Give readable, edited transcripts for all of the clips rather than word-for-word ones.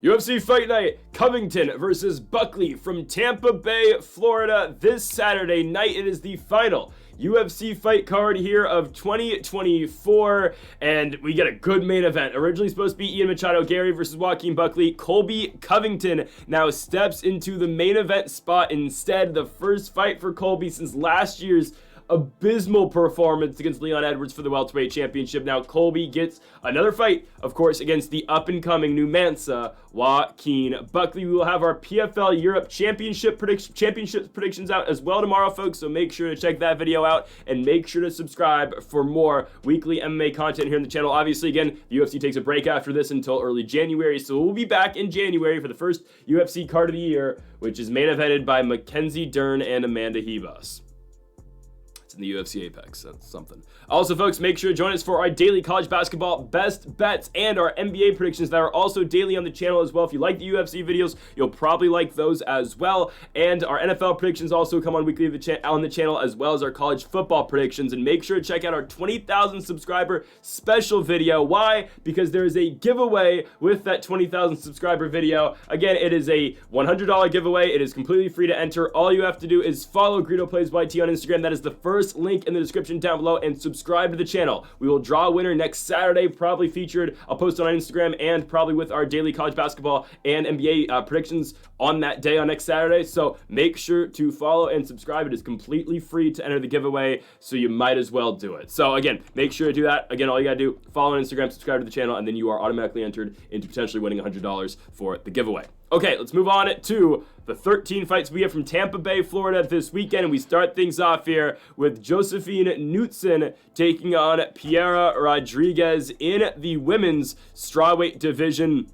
UFC Fight Night, Covington versus Buckley from Tampa Bay, Florida. This Saturday night, it is the final UFC fight card here of 2024, and we get a good main event. Originally supposed to be Ian Machado Gary versus Joaquin Buckley. Colby Covington now steps into the main event spot instead. The first fight for Colby since last year's abysmal performance against Leon Edwards for the Welterweight Championship. Now Colby gets another fight, of course, against the up-and-coming new Mansa, Joaquin Buckley. We will have our PFL Europe Championship predictions out as well tomorrow, folks, so make sure to check that video out and make sure to subscribe for more weekly MMA content here on the channel. Obviously, again, the UFC takes a break after this until early January, so we'll be back in January for the first UFC card of the year, which is main evented by Mackenzie Dern and Amanda Ribas. In the UFC Apex, that's something. Also, folks, make sure to join us for our daily college basketball best bets and our NBA predictions that are also daily on the channel as well. If you like the UFC videos, you'll probably like those as well. And our NFL predictions also come on weekly on the channel, as well as our college football predictions. And make sure to check out our 20,000 subscriber special video. Why? Because there is a giveaway with that 20,000 subscriber video. Again, it is a $100 giveaway. It is completely free to enter. All you have to do is follow Greedo Plays YT on Instagram. That is the first link in the description down below, and subscribe to the channel. We will draw a winner next Saturday, probably featured. I'll post on Instagram and probably with our daily college basketball and NBA predictions on that day on next Saturday. So make sure to follow and subscribe. It is completely free to enter the giveaway, so you might as well do it. So again, make sure to do that. Again, all you gotta do, follow on Instagram, subscribe to the channel, and then you are automatically entered into potentially winning $100 for the giveaway. Okay, let's move on to the 13 fights we have from Tampa Bay, Florida this weekend. And we start things off here with Josephine Knutsson taking on Piera Rodriguez in the women's strawweight division.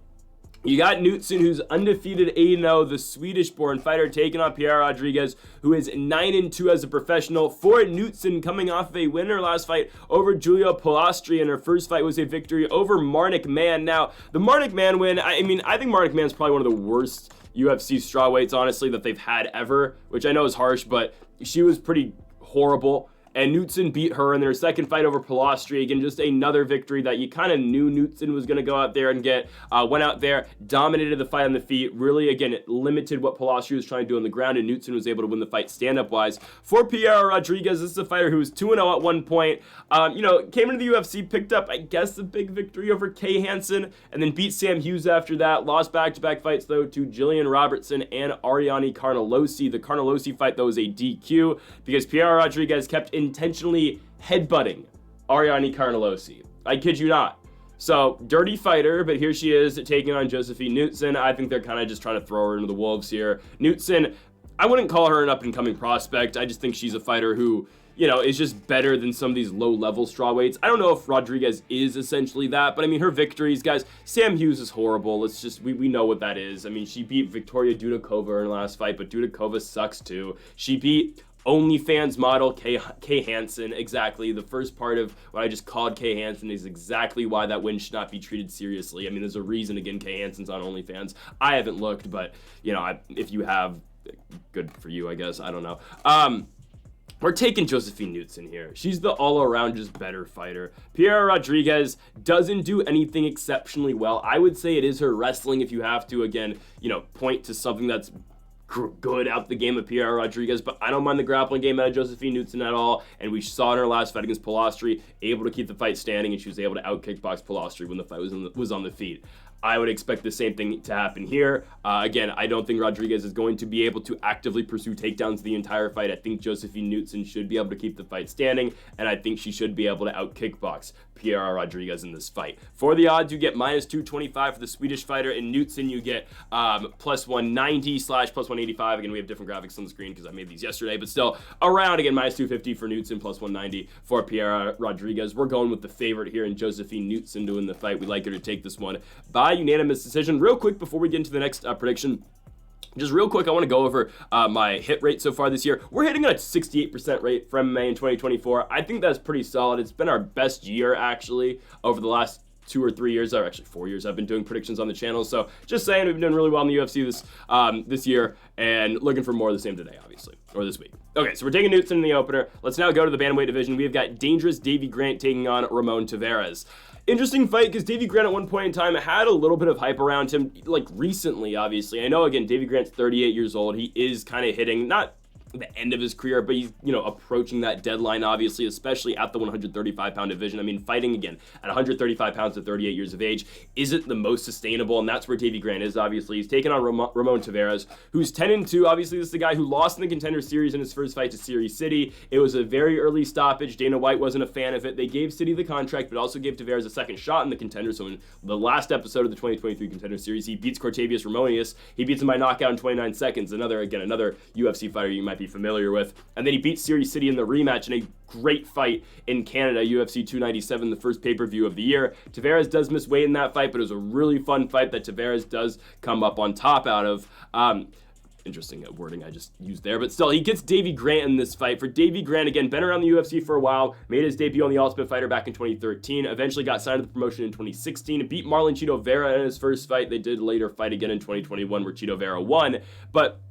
You got Knutsson, who's undefeated 8-0, the Swedish-born fighter, taking on Piera Rodriguez, who is 9-2 as a professional. For Knutsson, coming off of a win in her last fight over Julia Polastri, and her first fight was a victory over Marnik Man. Now, the Marnik Man win, I think Marnik Man's probably one of the worst UFC strawweights, honestly, that they've had ever, which I know is harsh, but she was pretty horrible. And Knutsson beat her in their second fight over Polastri. Again, just another victory that you kind of knew Knutsson was going to go out there and get. Went out there, dominated the fight on the feet. Really, again, it limited what Polastri was trying to do on the ground, and Knutsson was able to win the fight stand-up-wise. For Piera Rodriguez, this is a fighter who was 2-0 at one point. Came into the UFC, picked up, I guess, a big victory over Kay Hansen, and then beat Sam Hughes after that. Lost back-to-back fights, though, to Jillian Robertson and Ariane Carnelossi. The Carnelossi fight, though, was a DQ because Piera Rodriguez kept intentionally headbutting Ariane Carnelossi. I kid you not. So, dirty fighter, but here she is taking on Josephine Knutsson. I think they're kind of just trying to throw her into the wolves here. Knutsson, I wouldn't call her an up-and-coming prospect. I just think she's a fighter who, is just better than some of these low-level strawweights. I don't know if Rodriguez is essentially that, but her victories, guys, Sam Hughes is horrible. It's just, we know what that is. She beat Victoria Dudakova in her last fight, but Dudakova sucks too. She beat OnlyFans model Kay Hansen. Exactly. The first part of what I just called Kay Hansen is exactly why that win should not be treated seriously. There's a reason, again, Kay Hansen's on OnlyFans. I haven't looked, but, if you have, good for you, I guess. I don't know. We're taking Josephine Knutsson here. She's the all-around just better fighter. Piera Rodriguez doesn't do anything exceptionally well. I would say it is her wrestling, if you have to, again, point to something that's good out the game of Piera Rodriguez, but I don't mind the grappling game out of Josephine Knutsson at all, and we saw in her last fight against Polastri, able to keep the fight standing, and she was able to out-kickbox Polastri when the fight was on the feet. I would expect the same thing to happen here. Again, I don't think Rodriguez is going to be able to actively pursue takedowns the entire fight. I think Josephine Knutsson should be able to keep the fight standing, and I think she should be able to out-kickbox Piera Rodriguez in this fight. For the odds, you get -225 for the Swedish fighter. In Knutsson, you get +190/+185. Again, we have different graphics on the screen because I made these yesterday, but still around, again, -250 for Knutsson, +190 for Piera Rodriguez. We're going with the favorite here in Josephine Knutsson doing the fight. We'd like her to take this one by unanimous decision. Real quick before we get into the next prediction, just real quick, I want to go over my hit rate so far this year. We're hitting a 68% rate for MMA in 2024. I think that's pretty solid. It's been our best year, actually, over the last 2 or 3 years, or actually 4 years, I've been doing predictions on the channel. So just saying, we've been doing really well in the UFC this year, and looking for more of the same today, obviously, or this week. Okay, so we're taking Knutsson in the opener. Let's now go to the bantamweight division. We've got dangerous Davy Grant taking on Ramon Taveras. Interesting fight, because Davy Grant at one point in time had a little bit of hype around him, like recently, obviously. I know, again, Davy Grant's 38 years old. He is kind of hitting, not the end of his career, but he's, approaching that deadline, obviously, especially at the 135-pound division. I mean, fighting again at 135 pounds at 38 years of age isn't the most sustainable, and that's where Davy Grant is, obviously. He's taking on Ramon Taveras, who's 10-2. Obviously, this is the guy who lost in the Contender Series in his first fight to Series City. It was a very early stoppage. Dana White wasn't a fan of it. They gave City the contract, but also gave Taveras a second shot in the Contender. So in the last episode of the 2023 Contender Series, he beats Cortavius Ramonius. He beats him by knockout in 29 seconds. Another UFC fighter you might be familiar with. And then he beats Series City in the rematch in a great fight in Canada, UFC 297, the first pay-per-view of the year. Taveras does miss weight in that fight, but it was a really fun fight that Taveras does come up on top out of. Interesting wording I just used there, but still, he gets Davy Grant in this fight. For Davy Grant, again, been around the UFC for a while, made his debut on The Ultimate Fighter back in 2013, eventually got signed to the promotion in 2016, beat Marlon Chito Vera in his first fight. They did later fight again in 2021 where Chito Vera won, but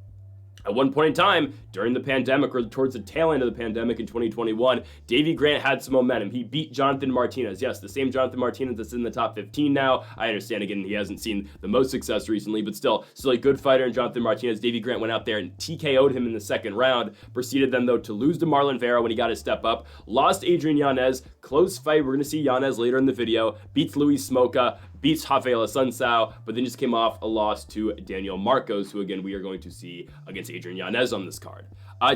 at one point in time, during the pandemic, or towards the tail end of the pandemic in 2021, Davy Grant had some momentum. He beat Jonathan Martinez. Yes, the same Jonathan Martinez that's in the top 15 now. I understand, again, he hasn't seen the most success recently, but still a good fighter in Jonathan Martinez. Davy Grant went out there and TKO'd him in the second round. Proceeded then, though, to lose to Marlon Vera when he got his step up. Lost Adrian Yanez. Close fight. We're going to see Yanez later in the video. Beats Luis Smoka. Beats Rafael Assunção, but then just came off a loss to Daniel Marcos, who, again, we are going to see against Adrian Yanez on this card.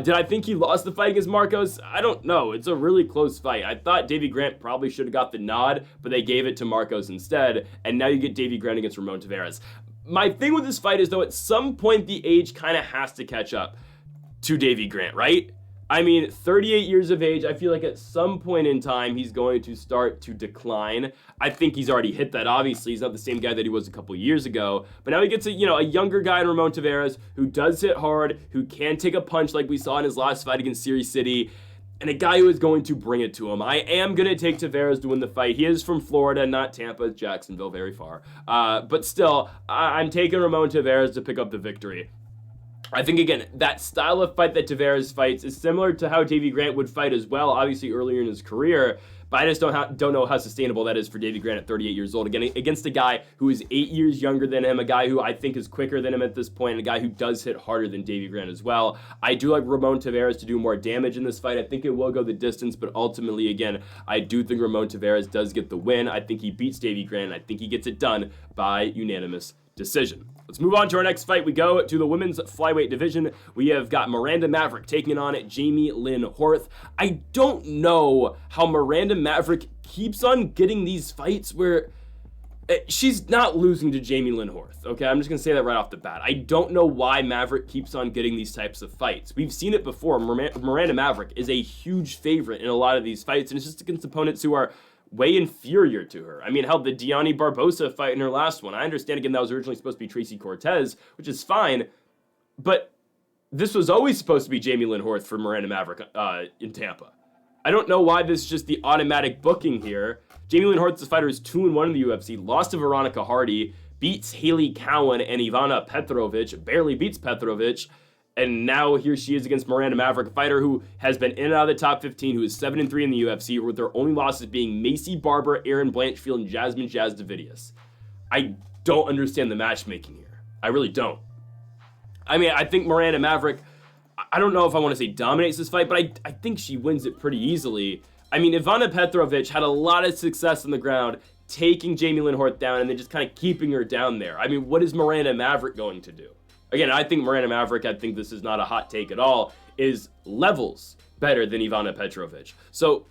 Did I think he lost the fight against Marcos? I don't know. It's a really close fight. I thought Davy Grant probably should have got the nod, but they gave it to Marcos instead, and now you get Davy Grant against Ramon Taveras. My thing with this fight is, though, at some point the age kind of has to catch up to Davy Grant, right? I mean, 38 years of age, I feel like at some point in time, he's going to start to decline. I think he's already hit that, obviously. He's not the same guy that he was a couple years ago. But now he gets a younger guy in Ramon Taveras who does hit hard, who can take a punch like we saw in his last fight against Series City, and a guy who is going to bring it to him. I am going to take Taveras to win the fight. He is from Florida, not Tampa, Jacksonville, very far. But still, I'm taking Ramon Taveras to pick up the victory. I think, again, that style of fight that Taveras fights is similar to how Davy Grant would fight as well, obviously earlier in his career, but I just don't know how sustainable that is for Davy Grant at 38 years old. Again, against a guy who is 8 years younger than him, a guy who I think is quicker than him at this point, and a guy who does hit harder than Davy Grant as well. I do like Ramon Taveras to do more damage in this fight. I think it will go the distance, but ultimately, again, I do think Ramon Taveras does get the win. I think he beats Davy Grant, and I think he gets it done by unanimous decision. Let's move on to our next fight. We go to the women's flyweight division. We have got Miranda Maverick taking on Jamie Lynn Horth. I don't know how Miranda Maverick keeps on getting these fights where she's not losing to Jamie Lynn Horth. Okay, I'm just going to say that right off the bat. I don't know why Maverick keeps on getting these types of fights. We've seen it before. Miranda Maverick is a huge favorite in a lot of these fights, and it's just against opponents who are way inferior to her. I mean, hell, the Diani Barbosa fight in her last one. I understand, again, that was originally supposed to be Tracy Cortez, which is fine, but this was always supposed to be Jamie Lynn Horth for Miranda Maverick in Tampa. I don't know why this is just the automatic booking here. Jamie Lynn Horth, this fighter, is 2-1 in the UFC, lost to Veronica Hardy, beats Haley Cowan and Ivana Petrovic, barely beats Petrovic, and now here she is against Miranda Maverick, a fighter who has been in and out of the top 15, who is 7-3 in the UFC, with their only losses being Macy Barber, Erin Blanchfield, and Jasmine Jazz Davidius. I don't understand the matchmaking here. I really don't. I mean, I think Miranda Maverick, I don't know if I want to say dominates this fight, but I think she wins it pretty easily. I mean, Ivana Petrovic had a lot of success on the ground, taking Jamie Lynn Horth down and then just kind of keeping her down there. I mean, what is Miranda Maverick going to do? Again, I think Miranda Maverick, I think this is not a hot take at all, is levels better than Ivana Petrovic. So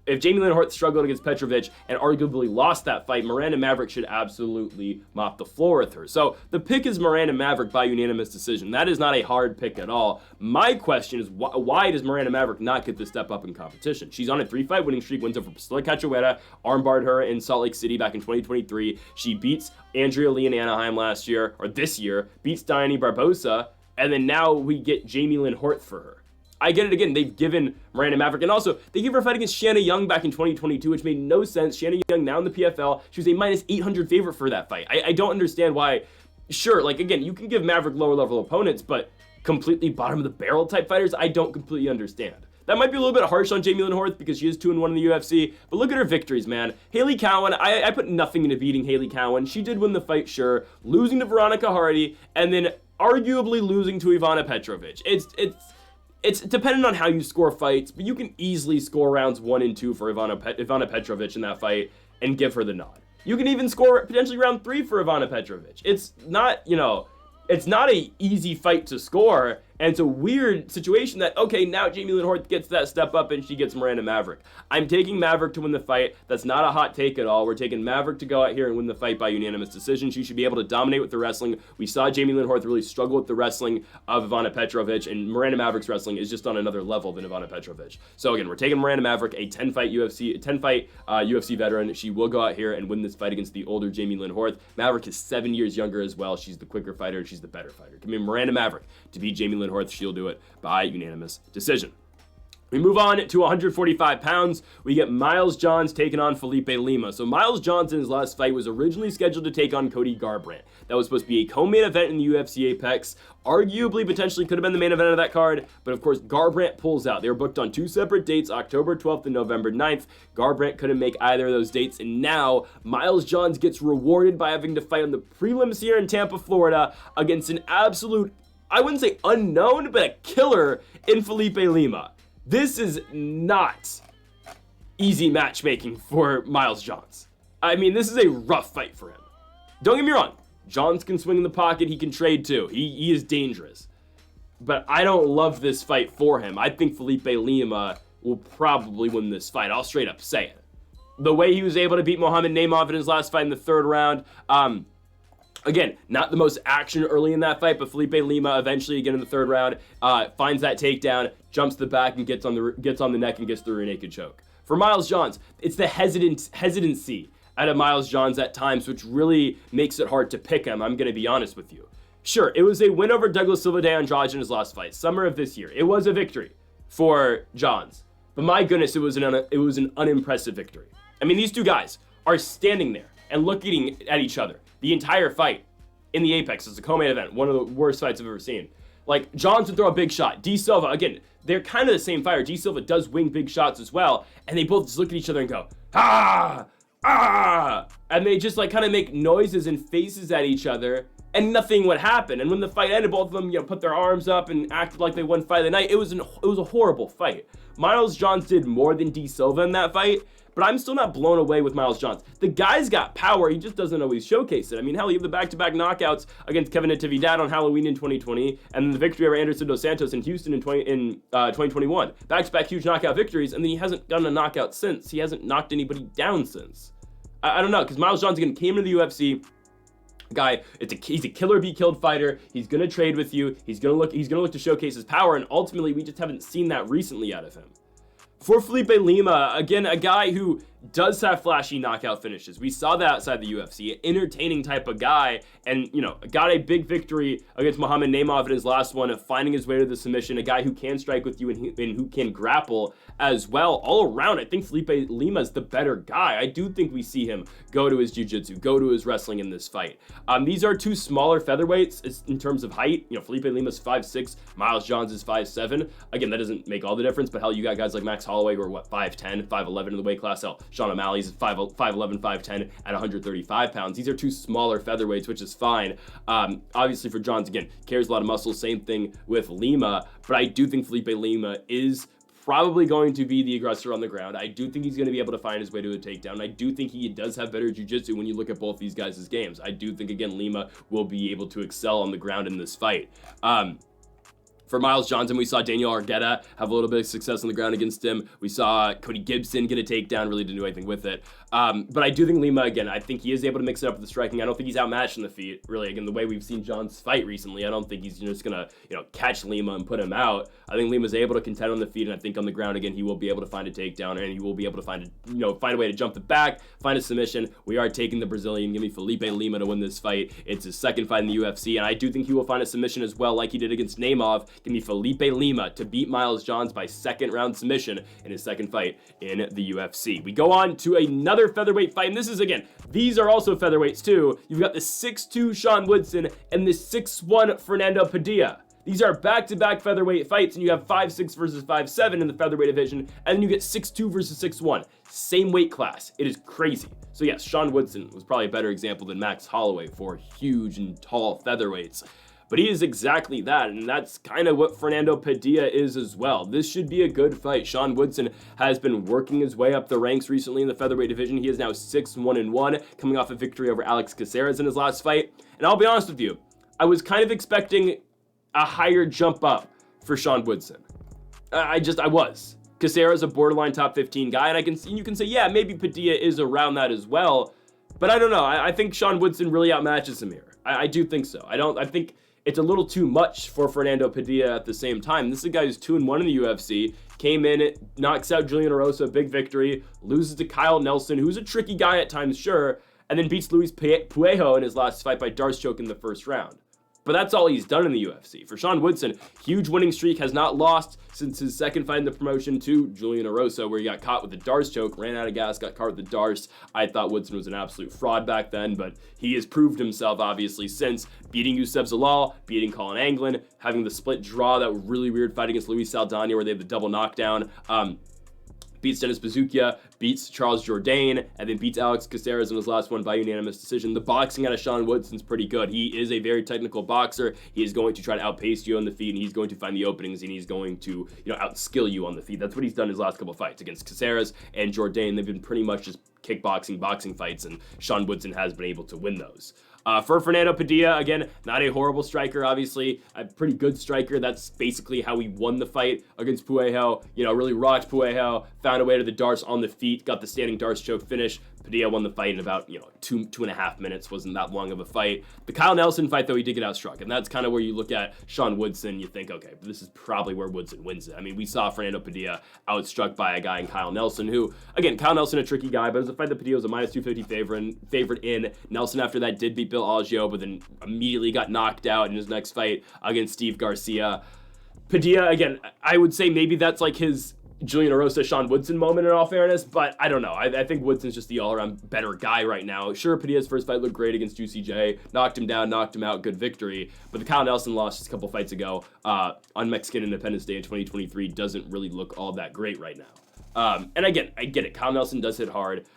if Jamie Lynn Horth struggled against Petrovic and arguably lost that fight, Miranda Maverick should absolutely mop the floor with her. So the pick is Miranda Maverick by unanimous decision. That is not a hard pick at all. My question is, why does Miranda Maverick not get the step up in competition? She's on a 3-fight winning streak, wins over Priscilla Cachoeira, armbarred her in Salt Lake City back in 2023. She beats Andrea Lee in Anaheim last year, or this year, beats Diani Barbosa, and then now we get Jamie Lynn Horth for her. I get it again. They've given Miranda Maverick, and also they gave her a fight against Shanna Young back in 2022, which made no sense. Shanna Young now in the PFL. She was a minus 800 favorite for that fight. I don't understand why. Sure, like again, you can give Maverick lower level opponents, but completely bottom of the barrel type fighters, I don't completely understand. That might be a little bit harsh on Jamie Lynn Horth because she is 2-1 in the UFC, but look at her victories, man. Haley Cowan, I put nothing into beating Haley Cowan. She did win the fight, sure. Losing to Veronica Hardy, and then arguably losing to Ivana Petrovic. It's dependent on how you score fights, but you can easily score rounds 1 and 2 for Ivana Petrovic in that fight and give her the nod. You can even score potentially round 3 for Ivana Petrovic. It's not, it's not a easy fight to score, and it's a weird situation that, okay, now Jamie Lynn Horth gets that step up and she gets Miranda Maverick. I'm taking Maverick to win the fight. That's not a hot take at all. We're taking Maverick to go out here and win the fight by unanimous decision. She should be able to dominate with the wrestling. We saw Jamie Lynn Horth really struggle with the wrestling of Ivana Petrovic, and Miranda Maverick's wrestling is just on another level than Ivana Petrovic. So again, we're taking Miranda Maverick, a 10-fight UFC veteran. She will go out here and win this fight against the older Jamie Lynn Horth. Maverick is 7 years younger as well. She's the quicker fighter. She's the better fighter. Give me Miranda Maverick to beat Jamie Lynn Horth. She'll do it by unanimous decision. We move on to 145 pounds. We get Miles Johns taking on Felipe Lima. So Miles Johns in his last fight was originally scheduled to take on Cody Garbrandt. That was supposed to be a co-main event in the UFC Apex. Arguably, potentially could have been the main event of that card, but of course Garbrandt pulls out. They were booked on 2 separate dates, October 12th and November 9th. Garbrandt couldn't make either of those dates, and now Miles Johns gets rewarded by having to fight on the prelims here in Tampa, Florida against an absolute, I wouldn't say unknown, but a killer in Felipe Lima. This is not easy matchmaking for Miles Johns. I mean, this is a rough fight for him. Don't get me wrong. Johns can swing in the pocket. He can trade too. He is dangerous. But I don't love this fight for him. I think Felipe Lima will probably win this fight. I'll straight up say it. The way he was able to beat Mohamed Naimov in his last fight in the 3rd round, again, not the most action early in that fight, but Felipe Lima eventually, again in the 3rd round, finds that takedown, jumps to the back, and gets on the neck and gets the rear naked choke. For Miles Johns, it's the hesitancy out of Miles Johns at times, which really makes it hard to pick him. I'm going to be honest with you. Sure, it was a win over Douglas Silva de Andrade in his last fight, summer of this year. It was a victory for Johns, but my goodness, it was an unimpressive victory. I mean, these two guys are standing there and looking at each other the entire fight in the Apex. It's a co-main event, one of the worst fights I've ever seen. Like, Johns would throw a big shot. D Silva, again, they're kind of the same fighter. D Silva does wing big shots as well, and they both just look at each other and go, ah, and they just like kind of make noises and faces at each other, and nothing would happen. And when the fight ended, both of them, put their arms up and acted like they won fight of the night. It was a horrible fight. Miles Johns did more than D Silva in that fight, but I'm still not blown away with Miles Johns. The guy's got power, he just doesn't always showcase it. I mean, hell, you have the back-to-back knockouts against Kevin Natividad on Halloween in 2020, and the victory over Anderson Dos Santos in Houston in 2021. Back-to-back huge knockout victories, and then he hasn't done a knockout since. He hasn't knocked anybody down since. I don't know, because Miles Johns, again, came into the UFC, guy, he's a killer be killed fighter. He's gonna trade with you. He's gonna look to showcase his power, and ultimately we just haven't seen that recently out of him. For Felipe Lima, again, a guy who does have flashy knockout finishes. We saw that outside the UFC, an entertaining type of guy, and, got a big victory against Mohamed Naimov in his last one of finding his way to the submission, a guy who can strike with you and who can grapple as well. All around, I think Felipe Lima is the better guy. I do think we see him go to his jiu-jitsu, go to his wrestling in this fight. These are two smaller featherweights in terms of height. Felipe Lima's 5'6", Miles Johns is 5'7". Again, that doesn't make all the difference, but hell, you got guys like Max Holloway who are 5'10", 5'11" in the weight class. Hell, Sean O'Malley's 5'11", 5'10", at 135 pounds. These are two smaller featherweights, which is fine. Obviously for Johns, again, carries a lot of muscle. Same thing with Lima, but I do think Felipe Lima is probably going to be the aggressor on the ground. I do think he's going to be able to find his way to a takedown. I do think he does have better jiu-jitsu when you look at both these guys' games. I do think, again, Lima will be able to excel on the ground in this fight. For Miles Johnson, we saw Daniel Argueta have a little bit of success on the ground against him. We saw Cody Gibson get a takedown, really didn't do anything with it. But I do think Lima, again, I think he is able to mix it up with the striking. I don't think he's outmatched in the feet, really. Again, the way we've seen Johns fight recently, I don't think he's just going to, catch Lima and put him out. I think Lima's able to contend on the feet, and I think on the ground, again, he will be able to find a takedown, and he will be able to find a way to jump the back, find a submission. We are taking the Brazilian. Give me Felipe Lima to win this fight. It's his second fight in the UFC, and I do think he will find a submission as well, like he did against Naimov. Give me Felipe Lima to beat Miles Johns by second round submission in his second fight in the UFC. We go on to another featherweight fight, and this is, again, these are also featherweights too. You've got the 6'2 Sean Woodson and the 6'1 Fernando Padilla. These are back-to-back featherweight fights, and you have 5'6 versus 5'7 in the featherweight division, and then you get 6'2 versus 6'1. Same weight class. It is crazy. So yes, Sean Woodson was probably a better example than Max Holloway for huge and tall featherweights. But he is exactly that, and that's kind of what Fernando Padilla is as well. This should be a good fight. Sean Woodson has been working his way up the ranks recently in the featherweight division. He is now 6-1-1, coming off a victory over Alex Caceres in his last fight. And I'll be honest with you, I was kind of expecting a higher jump up for Sean Woodson. I was. Caceres a borderline top 15 guy, and you can say, yeah, maybe Padilla is around that as well. But I don't know. I think Sean Woodson really outmatches him here. I do think so. I think it's a little too much for Fernando Padilla at the same time. This is a guy who's 2-1 in the UFC, came in, knocks out Julian Erosa, big victory, loses to Kyle Nelson, who's a tricky guy at times, sure, and then beats Luis Puejo in his last fight by Darce choke in the first round. But that's all he's done in the UFC. For Sean Woodson, huge winning streak, has not lost since his second fight in the promotion to Julian Erosa, where he got caught with the Darce choke, ran out of gas, got caught with the Darce. I thought Woodson was an absolute fraud back then, but he has proved himself, obviously, since beating Youssef Zalal, beating Colin Anglin, having the split draw, that really weird fight against Luis Saldana where they had the double knockdown. Beats Dennis Bazookia, beats Charles Jourdain, and then beats Alex Caceres in his last one by unanimous decision. The boxing out of Sean Woodson's pretty good. He is a very technical boxer. He is going to try to outpace you on the feet, and he's going to find the openings, and he's going to, outskill you on the feet. That's what he's done his last couple of fights against Caceres and Jourdain. They've been pretty much just kickboxing, boxing fights, and Sean Woodson has been able to win those. For Fernando Padilla, again, not a horrible striker, obviously, a pretty good striker. That's basically how he won the fight against Puejo. Really rocked Puejo, found a way to the Darce on the feet, got the standing Darce choke finish. Padilla won the fight in about, 2.5 minutes. Wasn't that long of a fight. The Kyle Nelson fight, though, he did get outstruck, and that's kind of where you look at Sean Woodson, you think, okay, this is probably where Woodson wins it. I mean, we saw Fernando Padilla outstruck by a guy in Kyle Nelson, who, again, Kyle Nelson, a tricky guy, but it was a fight that Padilla was a minus 250 favorite in. Nelson, after that, did beat Bill Algeo, but then immediately got knocked out in his next fight against Steve Garcia. Padilla, again, I would say maybe that's like his Julian Erosa, Sean Woodson moment in all fairness, but I don't know. I think Woodson's just the all-around better guy right now. Sure, Padilla's first fight looked great against Juicy J, knocked him down, knocked him out, good victory, but the Kyle Nelson loss just a couple fights ago on Mexican Independence Day in 2023 doesn't really look all that great right now. And again, I get it. Kyle Nelson does hit hard.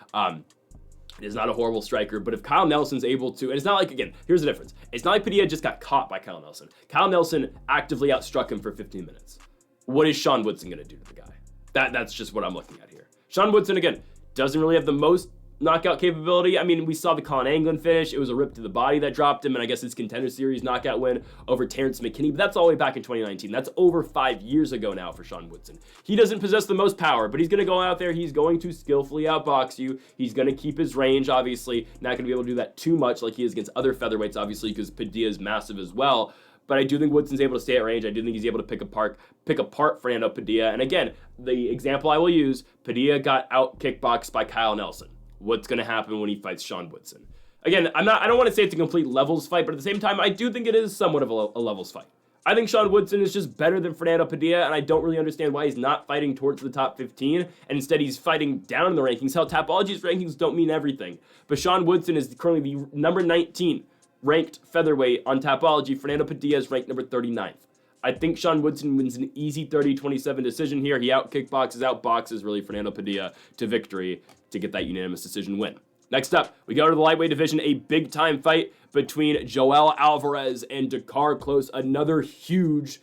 Is not a horrible striker, but if Kyle Nelson's able to, and it's not like, again, here's the difference. It's not like Padilla just got caught by Kyle Nelson. Kyle Nelson actively outstruck him for 15 minutes. What is Sean Woodson going to do to the guy? That's just what I'm looking at here. Sean Woodson, again, doesn't really have the most knockout capability. I mean, we saw the Colin Anglin finish. It was a rip to the body that dropped him, and I guess his Contender Series knockout win over Terrence McKinney, but that's all the way back in 2019. That's over 5 years ago now for Sean Woodson. He doesn't possess the most power, but he's going to go out there. He's going to skillfully outbox you. He's going to keep his range, obviously. Not going to be able to do that too much like he is against other featherweights, obviously, because Padilla is massive as well. But I do think Woodson's able to stay at range. I do think he's able to pick apart Fernando Padilla. And again, the example I will use, Padilla got out kickboxed by Kyle Nelson. What's going to happen when he fights Sean Woodson? Again, I don't want to say it's a complete levels fight, but at the same time, I do think it is somewhat of a levels fight. I think Sean Woodson is just better than Fernando Padilla, and I don't really understand why he's not fighting towards the top 15, and instead he's fighting down in the rankings. Hell, Tapology's rankings don't mean everything. But Sean Woodson is currently the number 19 ranked featherweight on Tapology. Fernando Padilla is ranked number 39th. I think Sean Woodson wins an easy 30-27 decision here. He outboxes really Fernando Padilla to victory to get that unanimous decision win. Next up, we go to the lightweight division, a big-time fight between Joel Alvarez and Klose, another huge,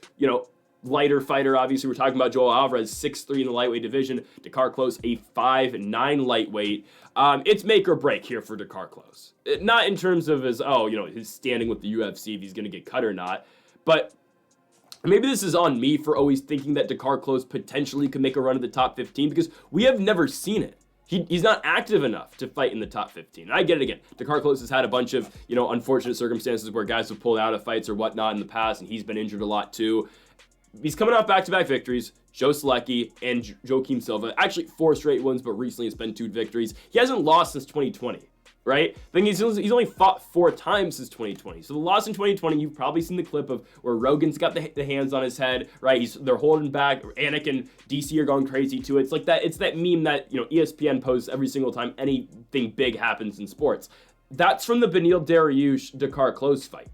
lighter fighter. Obviously, we're talking about Joel Alvarez, 6'3" in the lightweight division. Klose, a 5'9" lightweight. It's make or break here for Klose. Not in terms of his standing with the UFC, if he's going to get cut or not, but maybe this is on me for always thinking that Klose potentially could make a run at the top 15 because we have never seen it. He's not active enough to fight in the top 15. And I get it again. Klose has had a bunch of, unfortunate circumstances where guys have pulled out of fights or whatnot in the past, and he's been injured a lot too. He's coming off back-to-back victories, Joe Selecki and Joaquin Silva. Actually, 4 straight wins, but recently it's been 2 victories. He hasn't lost since 2020. right? Thing he's only fought 4 times since 2020. So the loss in 2020, you've probably seen the clip of where Rogan's got the hands on his head, right? They're holding back. Anik and DC are going crazy too. It's like that. It's that meme that ESPN posts every single time anything big happens in sports. That's from the Beneil Dariush-Dakar Klose fight.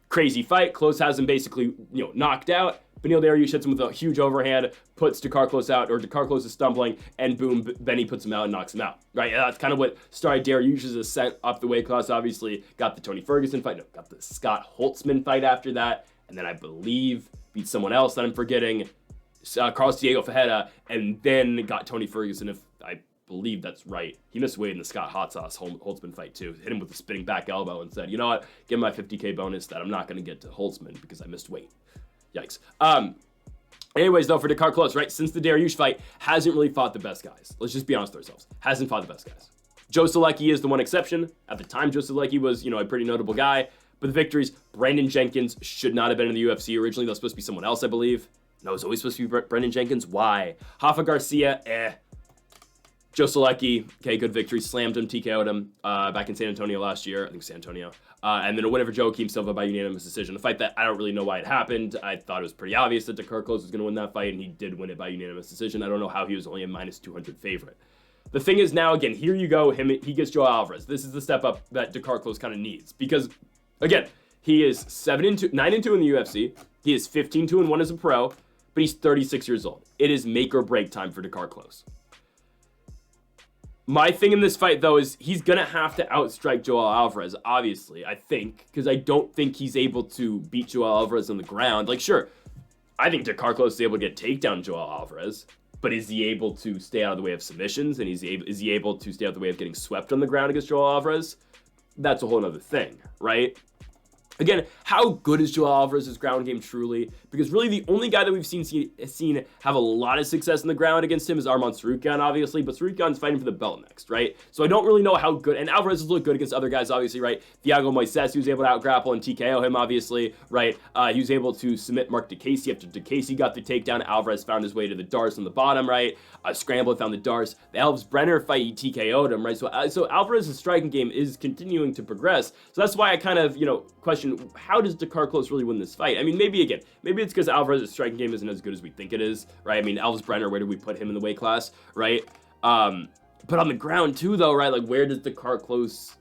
Crazy fight. Klose has him basically knocked out. Beneil Dariush hits him with a huge overhand, puts Dakar Klose out, or Dakar Klose is stumbling, and boom, Benny puts him out and knocks him out, right? And that's kind of what started Dariush's ascent up the weight class, obviously. Got the Tony Ferguson fight, got the Scott Holtzman fight after that, and then I believe beat someone else that I'm forgetting, Carlos Diego Ferreira, and then got Tony Ferguson, if I believe that's right. He missed weight in the Scott Hot Sauce Holtzman fight too. Hit him with a spinning back elbow and said, you know what, give him my $50K bonus that I'm not going to get to Holtzman because I missed weight. Yikes. Anyways, though, for Dakar Klose, right, since the Dariush fight, hasn't really fought the best guys. Let's just be honest with ourselves. Hasn't fought the best guys. Joe Solecki is the one exception. At the time, Joe Solecki was, a pretty notable guy. But the victories, Brandon Jenkins should not have been in the UFC originally. That was supposed to be someone else, I believe. No, it was always supposed to be Brandon Jenkins. Why? Rafa Garcia, Joe Solecki, okay, good victory. Slammed him, TKO'd him back in San Antonio last year. I think San Antonio. And then a win over Joaquin Silva by unanimous decision. A fight that I don't really know why it happened. I thought it was pretty obvious that Dakar Klose was going to win that fight, and he did win it by unanimous decision. I don't know how he was only a minus 200 favorite. The thing is now, again, here you go. He gets Joel Alvarez. This is the step up that Dakar Klose kind of needs. Because, again, he is 9-2 in the UFC. He is 15-1 as a pro, but he's 36 years old. It is make or break time for Dakar Klose. My thing in this fight, though, is he's going to have to outstrike Joel Alvarez, obviously, I think, because I don't think he's able to beat Joel Alvarez on the ground. Like, sure, I think Dakar Klose is able to get takedown Joel Alvarez, but is he able to stay out of the way of submissions, and is he able to stay out of the way of getting swept on the ground against Joel Alvarez? That's a whole other thing, right? Again, how good is Joel Alvarez's ground game truly? Because really the only guy that we've seen have a lot of success in the ground against him is Arman Tsarukyan, obviously, but Tsarukyan's fighting for the belt next, right? So I don't really know how good, and Alvarez has looked good against other guys, obviously, right? Thiago Moises, he was able to out-grapple and TKO him, obviously, right? He was able to submit Mark DeCasey after DeCasey got the takedown. Alvarez found his way to the Darce on the bottom, right? Scramble found the Darce. The Elves Brenner fight, he TKO'd him, right? So Alvarez's striking game is continuing to progress. So that's why I kind of, question, how does Dakar Klose really win this fight? I mean, maybe it's because Alvarez's striking game isn't as good as we think it is, right? I mean, Elves Brenner, where do we put him in the weight class, right? But on the ground too, though, right? Like, where does Dakar Klose,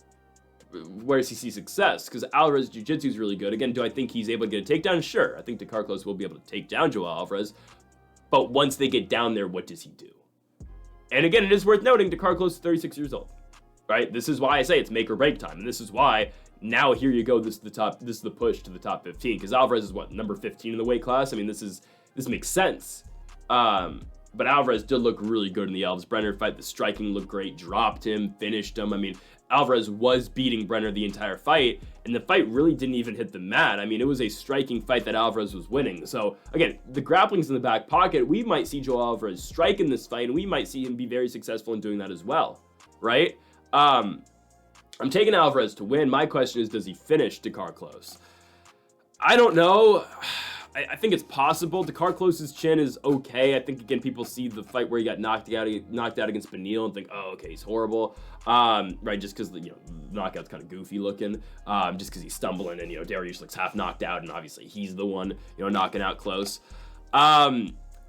where does he see success? Because Alvarez's jiu-jitsu is really good. Again, do I think he's able to get a takedown? Sure. I think Dakar Klose will be able to take down Joel Alvarez. But once they get down there, what does he do? And again, it is worth noting, Dakar Klose is 36 years old, right? This is why I say it's make or break time. And this is why now here you go, this is the push to the top 15. Because Alvarez is number 15 in the weight class? I mean, this makes sense. But Alvarez did look really good in the Elves Brenner fight. The striking looked great, dropped him, finished him. I mean, Alvarez was beating Brenner the entire fight, and the fight really didn't even hit the mat. I mean, it was a striking fight that Alvarez was winning. So, again, the grappling's in the back pocket. We might see Joel Alvarez strike in this fight, and we might see him be very successful in doing that as well, right? I'm taking Alvarez to win. My question is, does he finish Dakar Klose? I don't know. I think it's possible. Dakar Klose's chin is okay. I think, again, people see the fight where he got knocked out against Beneil and think, oh, okay, he's horrible. Right, just because the knockout's kind of goofy looking. Just because he's stumbling and, Dariush looks half knocked out, and obviously he's the one, knocking out Klose.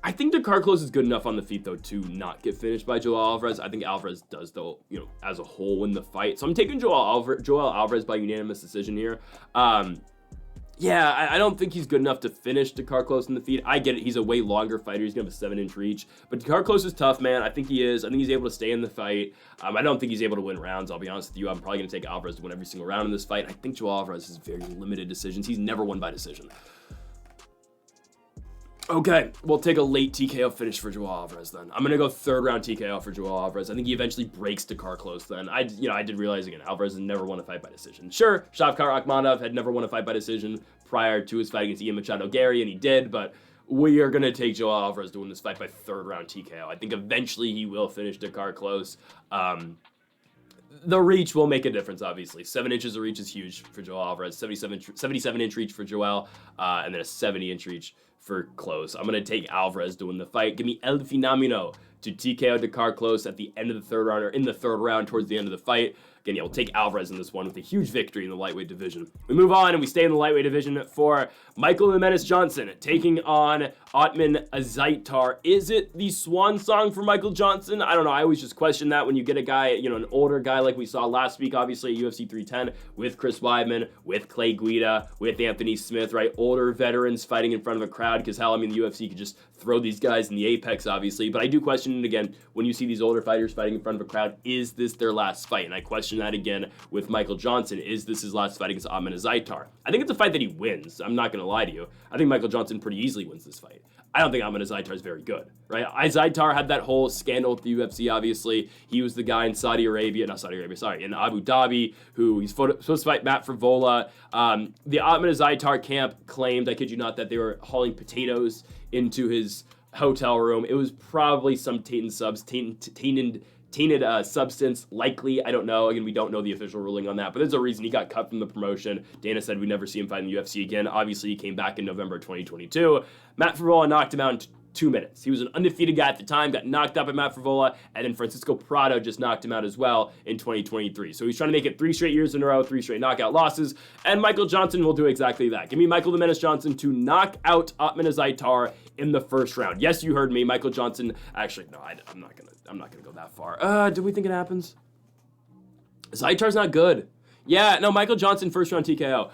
I think Dakar Klose is good enough on the feet, though, to not get finished by Joel Alvarez. I think Alvarez does, though, as a whole win the fight. So I'm taking Joel Alvarez by unanimous decision here. Yeah, I don't think he's good enough to finish Dakar Klose in the feet. I get it. He's a way longer fighter. He's going to have a 7-inch reach. But Dakar Klose is tough, man. I think he is. I think he's able to stay in the fight. I don't think he's able to win rounds. I'll be honest with you. I'm probably going to take Alvarez to win every single round in this fight. I think Joel Alvarez has very limited decisions. He's never won by decision. Okay, we'll take a late TKO finish for Joel Alvarez then. I'm going to go 3rd round TKO for Joel Alvarez. I think he eventually breaks Dakar Klose then. I did realize, again, Alvarez has never won a fight by decision. Sure, Shavkat Rakhmonov had never won a fight by decision prior to his fight against Ian Machado Gary, and he did, but we are going to take Joel Alvarez to win this fight by 3rd round TKO. I think eventually he will finish Dakar Klose. The reach will make a difference, obviously. 7 inches of reach is huge for Joel Alvarez. 77-inch reach for Joel, and then a 70-inch reach for Klose. I'm going to take Alvarez to win the fight. Give me El Fenomeno to TKO Dakar Klose at the end of the 3rd round, or in the 3rd round towards the end of the fight. Again, yeah, we'll take Alvarez in this one with a huge victory in the lightweight division. We move on and we stay in the lightweight division for Michael the Menace Johnson taking on Ottman Azaitar. Is it the swan song for Michael Johnson? I don't know. I always just question that when you get a guy, an older guy like we saw last week, obviously at UFC 310 with Chris Weidman, with Clay Guida, with Anthony Smith, right? Older veterans fighting in front of a crowd because hell, the UFC could just throw these guys in the apex, obviously. But I do question it again when you see these older fighters fighting in front of a crowd. Is this their last fight? And I question that again with Michael Johnson. Is this his last fight against Ottman Azaitar? I think it's a fight that he wins. I'm not going to lie to you. I think Michael Johnson pretty easily wins this fight. I don't think Ottman Azaitar is very good, right? Azaitar had that whole scandal with the UFC, obviously. He was the guy in in Abu Dhabi, who he's supposed to fight Matt Frivola. The Ottman Azaitar camp claimed, I kid you not, that they were hauling potatoes into his hotel room. It was probably some tainted substance, likely. I don't know. Again, we don't know the official ruling on that, but there's a reason he got cut from the promotion. Dana said we'd never see him fight in the UFC again. Obviously, he came back in November 2022. Matt Frivola knocked him out in 2 minutes. He was an undefeated guy at the time, got knocked out by Matt Frivola, and then Francisco Prado just knocked him out as well in 2023. So he's trying to make it 3 straight years in a row, 3 straight knockout losses, and Michael Johnson will do exactly that. Give me Michael the Menace Johnson to knock out Ottman Azaitar in the first round. Yes, you heard me. Michael Johnson. Actually, no, I'm not gonna go that far. Do we think it happens? Azaitar's not good. Yeah, no, Michael Johnson, first round TKO.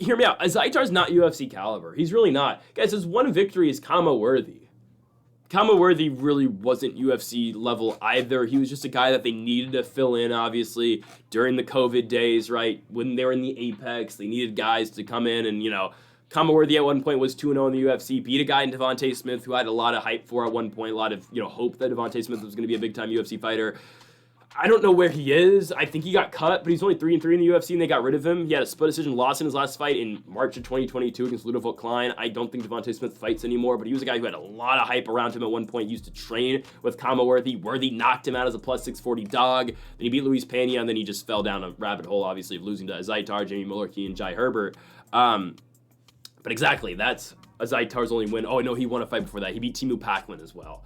Hear me out. Azaitar's not UFC caliber. He's really not. Guys, his one victory is comma worthy. Comma Worthy really wasn't UFC level either. He was just a guy that they needed to fill in, obviously, during the COVID days, right? When they were in the apex, they needed guys to come in and, Comma Worthy at one point was 2-0 in the UFC, beat a guy in Devontae Smith who had a lot of hype for at one point, a lot of, hope that Devontae Smith was going to be a big-time UFC fighter. I don't know where he is. I think he got cut, but he's only 3-3 in the UFC, and they got rid of him. He had a split decision loss in his last fight in March of 2022 against Ludovic Klein. I don't think Devontae Smith fights anymore, but he was a guy who had a lot of hype around him at one point. He used to train with Comma Worthy. Worthy knocked him out as a plus 640 dog. Then he beat Luis Pena, and then he just fell down a rabbit hole, obviously, of losing to Azaitar, Jamie Mullarkey, and Jai Herbert. But exactly, that's Azaitar's only win. Oh, no, he won a fight before that. He beat Teemu Packlin as well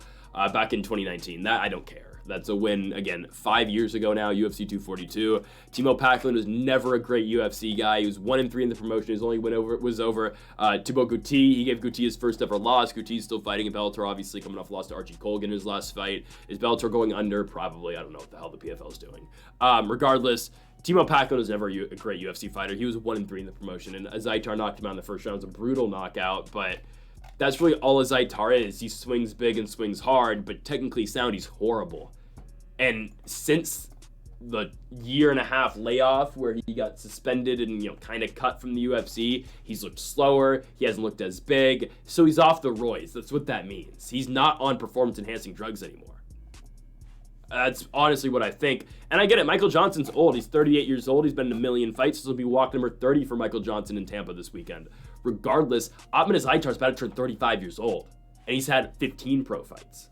back in 2019. That I don't care. That's a win, again, 5 years ago now, UFC 242. Teemu Packlin was never a great UFC guy. He was 1-3 in the promotion. His only win was over Thibaut Gouti. He gave Gouti his first ever loss. Gouti's still fighting in Bellator, obviously coming off a loss to Archie Colgan in his last fight. Is Bellator going under? Probably. I don't know what the hell the PFL is doing. Regardless, Teemu Packlin was never a great UFC fighter. He was 1-3 in the promotion, and Azaitar knocked him out in the first round. It was a brutal knockout, but that's really all Azaitar is. He swings big and swings hard, but technically sound, he's horrible. And since the 1.5 year layoff where he got suspended and, kind of cut from the UFC, he's looked slower. He hasn't looked as big. So he's off the roids. That's what that means. He's not on performance-enhancing drugs anymore. That's honestly what I think. And I get it. Michael Johnson's old. He's 38 years old. He's been in 1 million fights. This will be walk number 30 for Michael Johnson in Tampa this weekend. Regardless, Ottman Azaitar's about to turn 35 years old. And he's had 15 pro fights.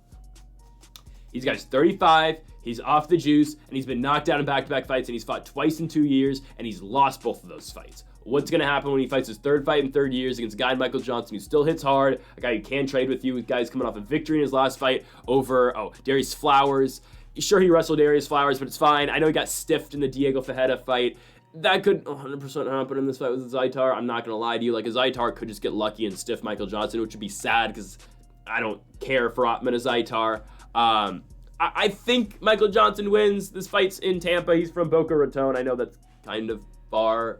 He's 35, he's off the juice, and he's been knocked out in back-to-back fights, and he's fought twice in 2 years, and he's lost both of those fights. What's going to happen when he fights his third fight in 3 years against a guy Michael Johnson who still hits hard, a guy who can trade with you, a guy who's coming off a victory in his last fight over, Darius Flowers. Sure, he wrestled Darius Flowers, but it's fine. I know he got stiffed in the Diego Fajeda fight. That could 100% happen in this fight with Azaitar. I'm not going to lie to you. Azaitar could just get lucky and stiff Michael Johnson, which would be sad because I don't care for Ottman Azaitar. I think Michael Johnson wins. This fight's in Tampa. He's from Boca Raton. I know that's kind of far,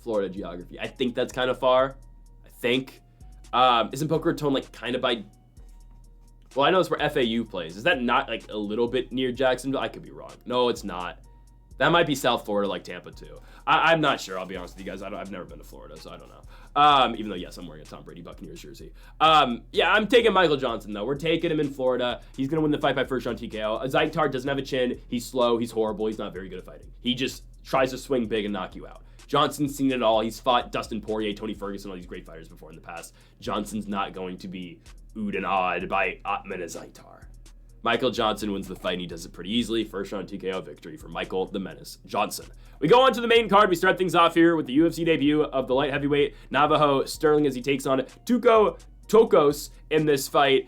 Florida geography. I think that's kind of far. I think. Isn't Boca Raton kind of by... Well, I know it's where FAU plays. Is that not a little bit near Jacksonville? I could be wrong. No, it's not. That might be South Florida, Tampa too. I'm not sure. I'll be honest with you guys. I've never been to Florida, so I don't know. Even though, yes, I'm wearing a Tom Brady Buccaneers jersey. Yeah, I'm taking Michael Johnson, though. We're taking him in Florida. He's going to win the fight by first round TKO. Azaitar doesn't have a chin. He's slow. He's horrible. He's not very good at fighting. He just tries to swing big and knock you out. Johnson's seen it all. He's fought Dustin Poirier, Tony Ferguson, all these great fighters before in the past. Johnson's not going to be oohed and awed by Ottman Azaitar. Michael Johnson wins the fight, and he does it pretty easily. First round TKO victory for Michael the Menace Johnson. We go on to the main card. We start things off here with the UFC debut of the light heavyweight Navajo Stirling as he takes on Tokkos in this fight.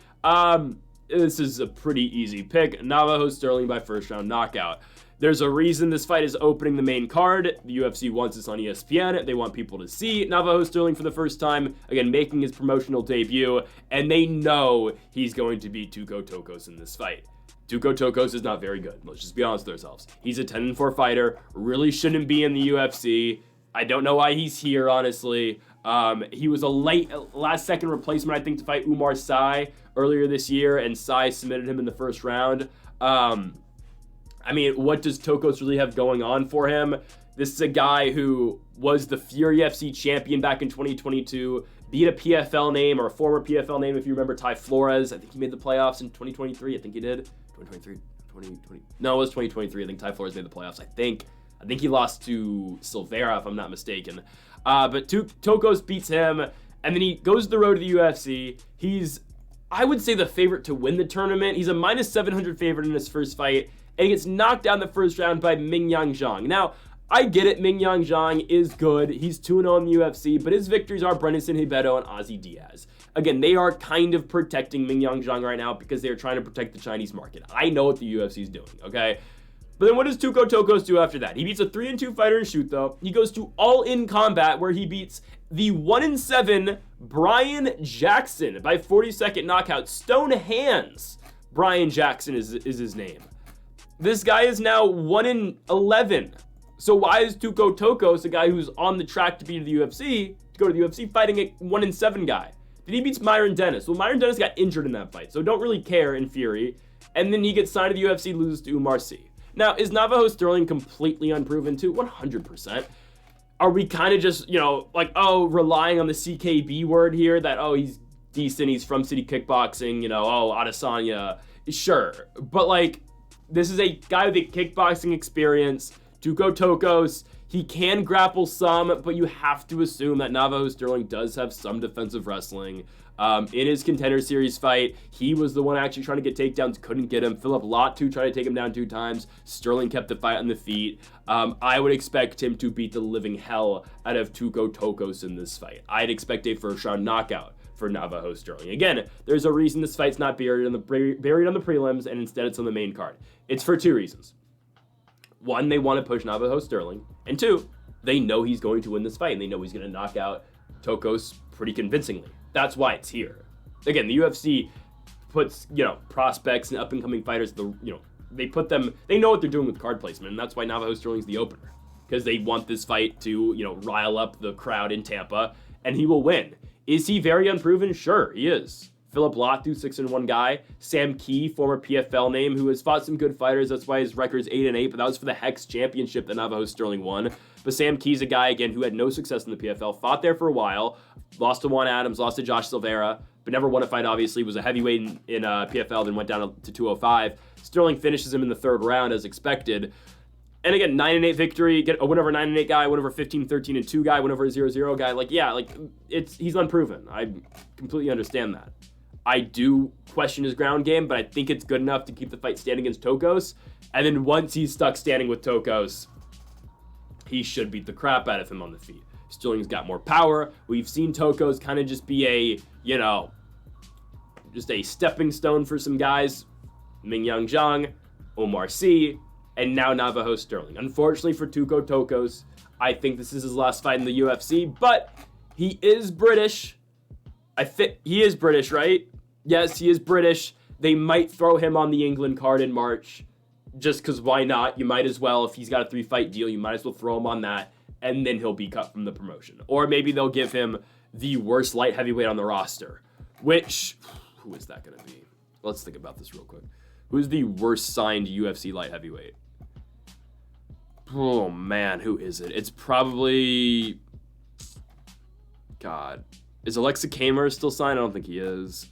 This is a pretty easy pick. Navajo Stirling by first round knockout. There's a reason this fight is opening the main card. The UFC wants this on ESPN. They want people to see Navajo Stirling for the first time, again, making his promotional debut, and they know he's going to beat Tokkos in this fight. Tokkos is not very good. Let's just be honest with ourselves. He's a 10-4 fighter, really shouldn't be in the UFC. I don't know why he's here, honestly. He was a last-second replacement, I think, to fight Umar Sy earlier this year, and Sy submitted him in the first round. I mean, what does Tokkos really have going on for him? This is a guy who was the Fury FC champion back in 2022, beat a PFL name, or a former PFL name, if you remember, Ty Flores. I think he made the playoffs in 2023. I think he did. 2020. No, it was 2023. I think Ty Flores made the playoffs. I think he lost to Silva, if I'm not mistaken. But Tokkos beats him, and then he goes to the road to the UFC. He's, I would say, the favorite to win the tournament. He's a minus 700 favorite in his first fight, and he gets knocked down the first round by Mingyang Zhang. Now, I get it, Mingyang Zhang is good. He's 2-0 in the UFC, but his victories are Brennison Hibeto and Ozzy Diaz. Again, they are kind of protecting Mingyang Zhang right now because they are trying to protect the Chinese market. I know what the UFC is doing, okay? But then what does Tokkos do after that? He beats a 3-2 fighter in shoot, though. He goes to All-In Combat, where he beats the 1-7 Brian Jackson by 40-second knockout. Stone Hands Brian Jackson is his name. This guy is now 1-11. So why is Tokkos, a guy who's on the track to be to the UFC, to go to the UFC, fighting a 1-7 guy? Then he beats Myron Dennis. Well, Myron Dennis got injured in that fight, so don't really care in Fury. And then he gets signed to the UFC, loses to Umar Sy. Now, is Navajo Stirling completely unproven too? 100%. Are we kind of just, relying on the CKB word here, that, he's decent, he's from City Kickboxing, Adesanya? Sure. But, this is a guy with a kickboxing experience. Tokkos, he can grapple some, but you have to assume that Navajo Stirling does have some defensive wrestling. In his Contender Series fight, he was the one actually trying to get takedowns, couldn't get him. Philip Latu tried to take him down 2 times. Stirling kept the fight on the feet. I would expect him to beat the living hell out of Tokkos in this fight. I'd expect a first round knockout for Navajo Stirling. Again, there's a reason this fight's not buried on the prelims, and instead it's on the main card. It's for 2 reasons. 1, they want to push Navajo Stirling, and 2, they know he's going to win this fight, and they know he's going to knock out Tokkos pretty convincingly. That's why it's here. Again, the UFC puts, prospects and up-and-coming fighters, they know what they're doing with card placement, and that's why Navajo Stirling's the opener, because they want this fight to, rile up the crowd in Tampa, and he will win. Is he very unproven? Sure, he is. Philip Latu, 6-1 guy. Sam Key, former PFL name, who has fought some good fighters. That's why his record's 8-8, but that was for the Hex Championship that Navajo Stirling won. But Sam Key's a guy, again, who had no success in the PFL, fought there for a while, lost to Juan Adams, lost to Josh Silveira, but never won a fight, obviously. Was a heavyweight in PFL, then went down to 205. Stirling finishes him in the 3rd round, as expected. And again, 9-8 victory, get a win over 9-8 guy, win over 15-13-2 guy, win over a 0-0 guy. He's unproven. I completely understand that. I do question his ground game, but I think it's good enough to keep the fight standing against Tokkos. And then once he's stuck standing with Tokkos, he should beat the crap out of him on the feet. Stirling's got more power. We've seen Tokkos kind of just be just a stepping stone for some guys. Mingyang Zhang, Omar Sy, and now Navajo Stirling. Unfortunately for Tokkos, I think this is his last fight in the UFC, but he is British. He is British, right? Yes, he is British. They might throw him on the England card in March, just because why not? You might as well, if he's got a 3-fight deal, you might as well throw him on that, and then he'll be cut from the promotion. Or maybe they'll give him the worst light heavyweight on the roster, which, who is that going to be? Let's think about this real quick. Who's the worst signed UFC light heavyweight? Oh, man, who is it? It's probably... God... Is Alexa Kamer still signed? I don't think he is.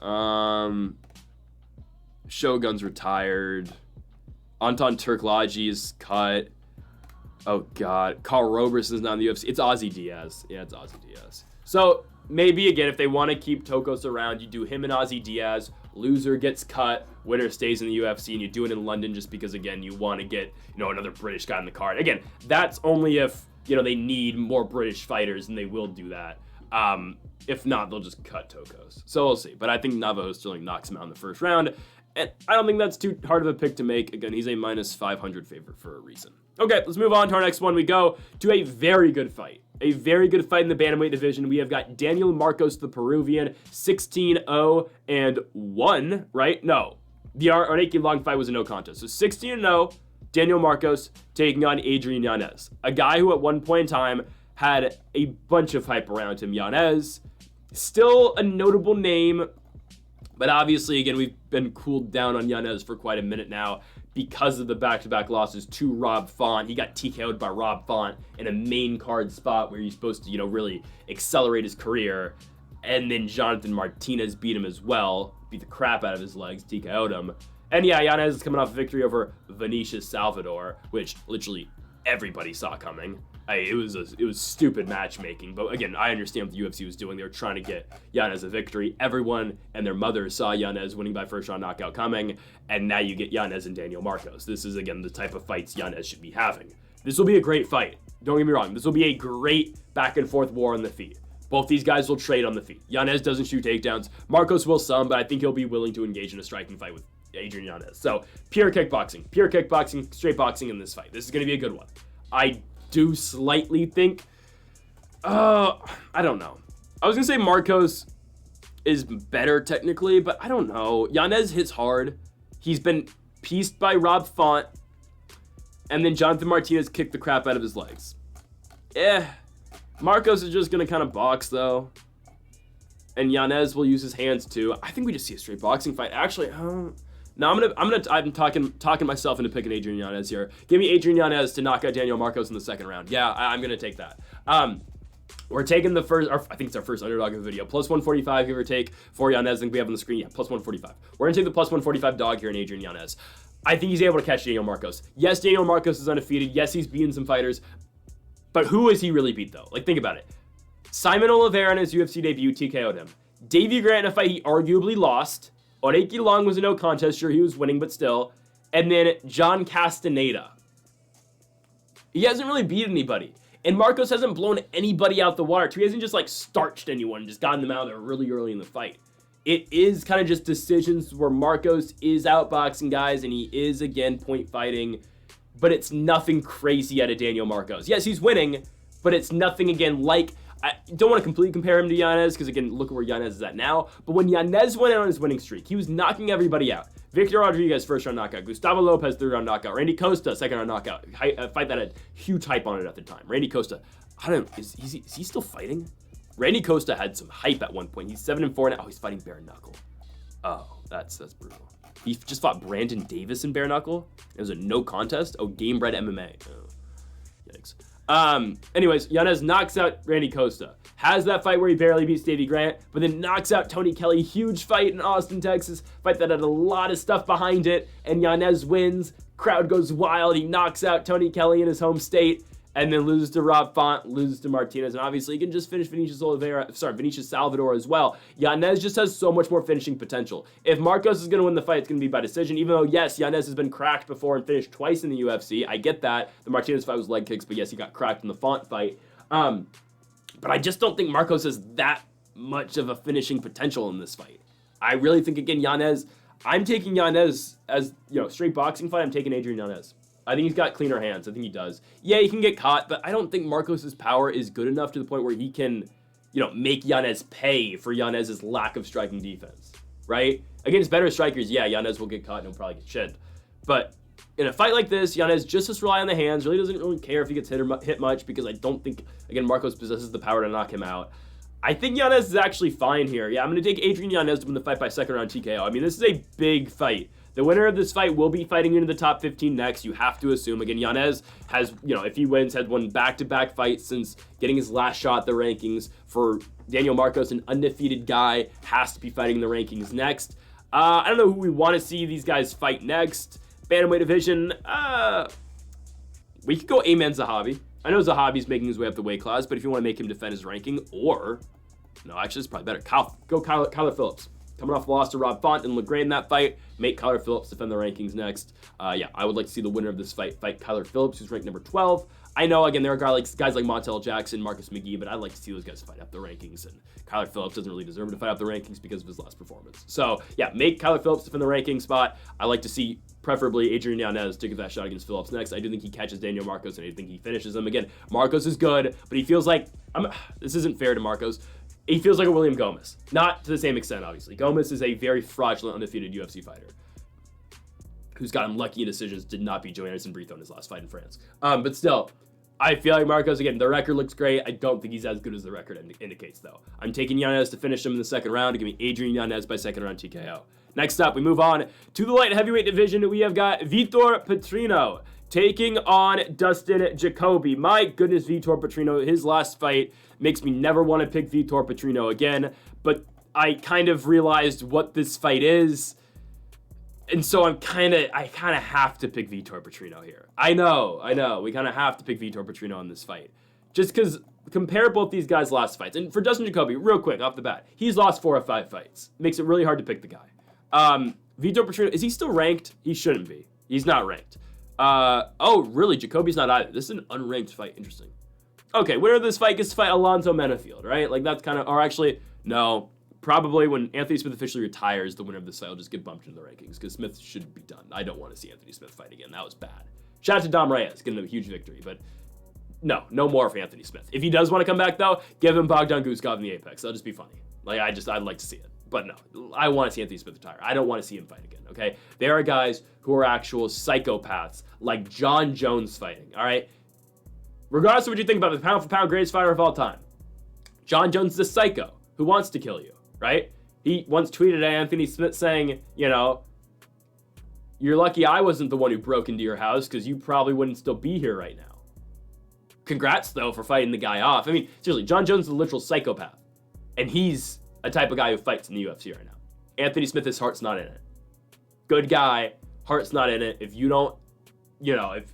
Shogun's retired. Anton Turklagi is cut. Oh, God. Carl Roberson's not in the UFC. It's Ozzy Diaz. Yeah, it's Ozzy Diaz. So, maybe, again, if they want to keep Tokkos around, you do him and Ozzy Diaz. Loser gets cut. Winner stays in the UFC, and you do it in London just because, again, you want to get, another British guy in the card. Again, that's only if, they need more British fighters, and they will do that. If not, they'll just cut Tokkos. So we'll see. But I think Navajo Stirling knocks him out in the first round. And I don't think that's too hard of a pick to make. Again, he's a minus 500 favorite for a reason. Okay, let's move on to our next one. We go to a very good fight. A very good fight in the bantamweight division. We have got Daniel Marcos, the Peruvian, 16-0-1, right? No, the Arnaki Long fight was a no contest. So 16-0, Daniel Marcos taking on Adrian Yanez, a guy who at one point in time had a bunch of hype around him. Yanez, still a notable name, but obviously, again, we've been cooled down on Yanez for quite a minute now because of the back-to-back losses to Rob Font. He got TKO'd by Rob Font in a main card spot where he's supposed to, really accelerate his career. And then Jonathan Martinez beat him as well, beat the crap out of his legs, TKO'd him. And yeah, Yanez is coming off a victory over Vinicius Salvador, which literally everybody saw coming. It was stupid matchmaking, but again, I understand what the UFC was doing. They were trying to get Yanez a victory. Everyone and their mother saw Yanez winning by first round knockout coming, and now you get Yanez and Daniel Marcos. This is, again, the type of fights Yanez should be having. This will be a great fight. Don't get me wrong. This will be a great back and forth war on the feet. Both these guys will trade on the feet. Yanez doesn't shoot takedowns. Marcos will some, but I think he'll be willing to engage in a striking fight with Adrian Yanez. So pure kickboxing, straight boxing in this fight. This is going to be a good one. I do slightly think, I don't know. I was going to say Marcos is better technically, but I don't know. Yanez hits hard. He's been pieced by Rob Font, and then Jonathan Martinez kicked the crap out of his legs. Marcos is just going to kind of box, though. And Yanez will use his hands, too. I think we just see a straight boxing fight. Actually, no, I'm talking myself into picking Adrian Yanez here. Give me Adrian Yanez to knock out Daniel Marcos in the second round. Yeah, I'm gonna take that. We're taking the first, I think it's our first underdog of the video. Plus 145, give or take, for Yanez. I think we have on the screen. Yeah, plus 145. We're gonna take the plus 145 dog here in Adrian Yanez. I think he's able to catch Daniel Marcos. Yes, Daniel Marcos is undefeated. Yes, he's beaten some fighters. But who has he really beat, though? Like, think about it. Simon Oliveira in his UFC debut TKO'd him. Davey Grant in a fight he arguably lost. Arnaki Long was a no contest. Sure, he was winning, but still. And then John Castaneda. He hasn't really beat anybody. And Marcos hasn't blown anybody out the water, too. He hasn't just, starched anyone and just gotten them out there really early in the fight. It is kind of just decisions where Marcos is outboxing guys, and he is, again, point fighting. But it's nothing crazy out of Daniel Marcos. Yes, he's winning, but it's nothing, again, like... I don't want to completely compare him to Yanez, because, again, look at where Yanez is at now. But when Yanez went out on his winning streak, he was knocking everybody out. Victor Rodriguez, first-round knockout. Gustavo Lopez, third-round knockout. Randy Costa, second-round knockout. A fight that had huge hype on it at the time. Randy Costa, I don't know, is he still fighting? Randy Costa had some hype at one point. He's 7-4 now. Oh, he's fighting bare knuckle. Oh, that's brutal. He just fought Brandon Davis in bare knuckle. It was a no contest. Oh, game bred MMA. Oh, yikes. Anyways, Yanez knocks out Randy Costa. Has that fight where he barely beats Davey Grant, but then knocks out Tony Kelly. Huge fight in Austin, Texas. Fight that had a lot of stuff behind it, and Yanez wins. Crowd goes wild. He knocks out Tony Kelly in his home state, and then loses to Rob Font, loses to Martinez, and obviously he can just finish Vinicius Salvador as well. Yanez just has so much more finishing potential. If Marcos is going to win the fight, it's going to be by decision, even though, yes, Yanez has been cracked before and finished twice in the UFC. I get that. The Martinez fight was leg kicks, but yes, he got cracked in the Font fight. But I just don't think Marcos has that much of a finishing potential in this fight. I really think, again, Yanez, I'm taking Yanez as, straight boxing fight. I'm taking Adrian Yanez. I think he's got cleaner hands. I think he does. Yeah, he can get caught, but I don't think Marcos' power is good enough to the point where he can, make Yanez pay for Yanez's lack of striking defense, right? Against better strikers, yeah, Yanez will get caught and he'll probably get shinned. But in a fight like this, Yanez just has to rely on the hands, really doesn't really care if he gets hit much, because I don't think, again, Marcos possesses the power to knock him out. I think Yanez is actually fine here. Yeah, I'm going to take Adrian Yanez to win the fight by second round TKO. I mean, this is a big fight. The winner of this fight will be fighting into the top 15 next. You have to assume. Again, Yanez has, if he wins, has won back-to-back fights since getting his last shot at the rankings. For Daniel Marcos, an undefeated guy, has to be fighting the rankings next. I don't know who we want to see these guys fight next. Bantamweight division, we could go Ayman Zahabi. I know Zahabi's making his way up the weight class, but if you want to make him defend his ranking, or, no, actually, it's probably better. Go Kyler Phillips. Coming off a loss to Rob Font and LeGray in that fight, make Kyler Phillips defend the rankings next. I would like to see the winner of this fight Kyler Phillips, who's ranked number 12. I know, again, there are guys like Montel Jackson, Marcus McGee, but I'd like to see those guys fight up the rankings, and Kyler Phillips doesn't really deserve to fight up the rankings because of his last performance. So, yeah, make Kyler Phillips defend the ranking spot. I like to see, preferably, Adrian Yanez to give that shot against Phillips next. I do think he catches Daniel Marcos, and I think he finishes him. Again, Marcos is good, but he feels like, this isn't fair to Marcos, he feels like a William Gomez. Not to the same extent, obviously. Gomez is a very fraudulent, undefeated UFC fighter who's gotten lucky in decisions, did not beat Joe Anderson Brito in his last fight in France. But still, I feel like Marcos, again, the record looks great. I don't think he's as good as the record indicates, though. I'm taking Yanez to finish him in the second round. Give me Adrian Yanez by second round TKO. Next up, we move on to the light heavyweight division. We have got Vitor Petrino taking on Dustin Jacoby. My goodness, Vitor Petrino, his last fight makes me never want to pick Vitor Petrino again, but I kind of realized what this fight is. And so I kind of have to pick Vitor Petrino here. I know. We kind of have to pick Vitor Petrino in this fight. Just because compare both these guys' last fights. And for Dustin Jacoby, real quick, off the bat, he's lost 4 of 5 fights. Makes it really hard to pick the guy. Vitor Petrino, is he still ranked? He shouldn't be. He's not ranked. Oh, really? Jacoby's not either. This is an unranked fight. Interesting. Okay, winner of this fight gets to fight Alonzo Menafield, right? Like, that's kind of, or actually, no. Probably when Anthony Smith officially retires, the winner of this fight will just get bumped into the rankings because Smith should be done. I don't want to see Anthony Smith fight again. That was bad. Shout out to Dom Reyes, getting a huge victory, but no more for Anthony Smith. If he does want to come back, though, give him Bogdan Guskov in the Apex. That'll just be funny. Like, I'd like to see it. But no, I want to see Anthony Smith retire. I don't want to see him fight again, okay? There are guys who are actual psychopaths, like John Jones fighting, all right? Regardless of what you think about the pound-for-pound greatest fighter of all time, John Jones is a psycho who wants to kill you. Right? He once tweeted at Anthony Smith saying, you know, you're lucky I wasn't the one who broke into your house because you probably wouldn't still be here right now. Congrats, though, for fighting the guy off. I mean, seriously, John Jones is a literal psychopath. And he's a type of guy who fights in the UFC right now. Anthony Smith, his heart's not in it. Good guy, heart's not in it. If you don't, if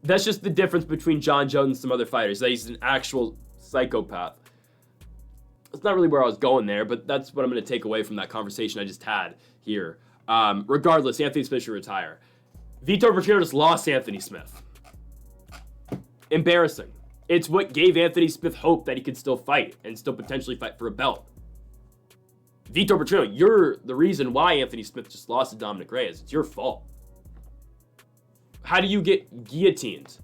that's just the difference between John Jones and some other fighters, that he's an actual psychopath. That's not really where I was going there, but that's what I'm going to take away from that conversation I just had here. Regardless, Anthony Smith should retire. Vitor Petrino just lost Anthony Smith. Embarrassing. It's what gave Anthony Smith hope that he could still fight and still potentially fight for a belt. Vitor Petrino, you're the reason why Anthony Smith just lost to Dominic Reyes. It's your fault. How do you get guillotined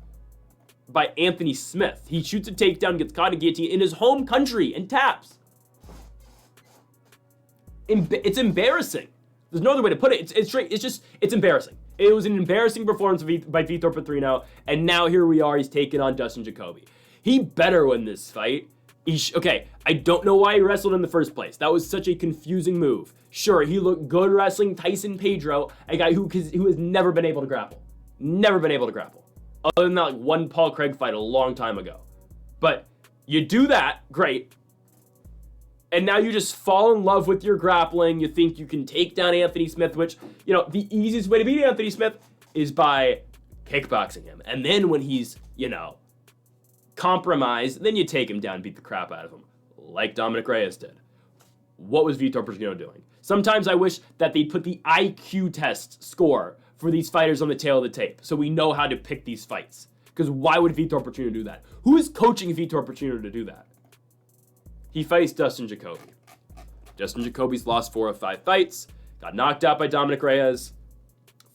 by Anthony Smith? He shoots a takedown, gets caught in a guillotine in his home country and taps. It's embarrassing. There's no other way to put it. It's embarrassing. It was an embarrassing performance by Vitor Petrino, and now here we are. He's taking on Dustin Jacoby. He better win this fight. Okay, I don't know why he wrestled in the first place. That was such a confusing move. Sure, he looked good wrestling Tyson Pedro, a guy who has never been able to grapple. Never been able to grapple. Other than that, like, one Paul Craig fight a long time ago. But you do that, great. And now you just fall in love with your grappling. You think you can take down Anthony Smith, which, the easiest way to beat Anthony Smith is by kickboxing him. And then when he's, compromised, then you take him down and beat the crap out of him, like Dominic Reyes did. What was Vitor Petrino doing? Sometimes I wish that they'd put the IQ test score for these fighters on the tail of the tape so we know how to pick these fights. Because why would Vitor Petrino do that? Who is coaching Vitor Petrino to do that? He fights Dustin Jacoby. Dustin Jacoby's lost 4 of 5 fights, got knocked out by Dominic Reyes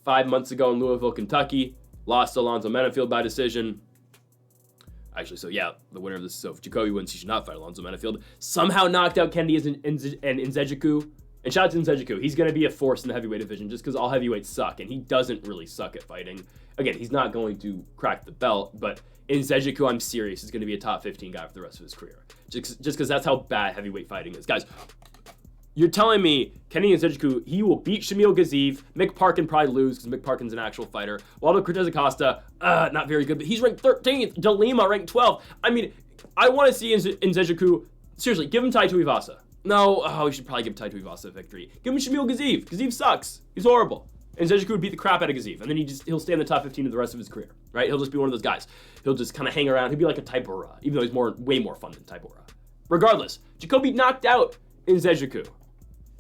5 months ago in Louisville, Kentucky, lost to Alonzo Menafield by decision. Actually, so yeah, the winner of this, so if Jacoby wins, he should not fight Alonzo Menafield. Somehow knocked out Kennedy and Nzechukwu. And shout out to Nzechukwu. He's going to be a force in the heavyweight division just because all heavyweights suck, and he doesn't really suck at fighting. Again, he's not going to crack the belt, but Nzechukwu, I'm serious, is going to be a top 15 guy for the rest of his career. Just because that's how bad heavyweight fighting is. Guys, you're telling me Kenny Nzechukwu, he will beat Shamil Gaziev, Mick Parkin probably lose because Mick Parkin's an actual fighter. Waldo Cortez Acosta, not very good, but he's ranked 13th. De Lima ranked 12th. I mean, I want to see Nzechukwu, seriously, give him Tai Tuivasa. No, we should probably give Tai Tuivasa a victory. Give him Shamil Gaziev. Gaziev sucks. He's horrible. And Nzechukwu would beat the crap out of Gaziev, and then he'll stay in the top 15 of the rest of his career, right? He'll just be one of those guys. He'll just kind of hang around. He'll be like a Tybura, even though he's way more fun than Tybura. Regardless, Jacoby knocked out Nzechukwu.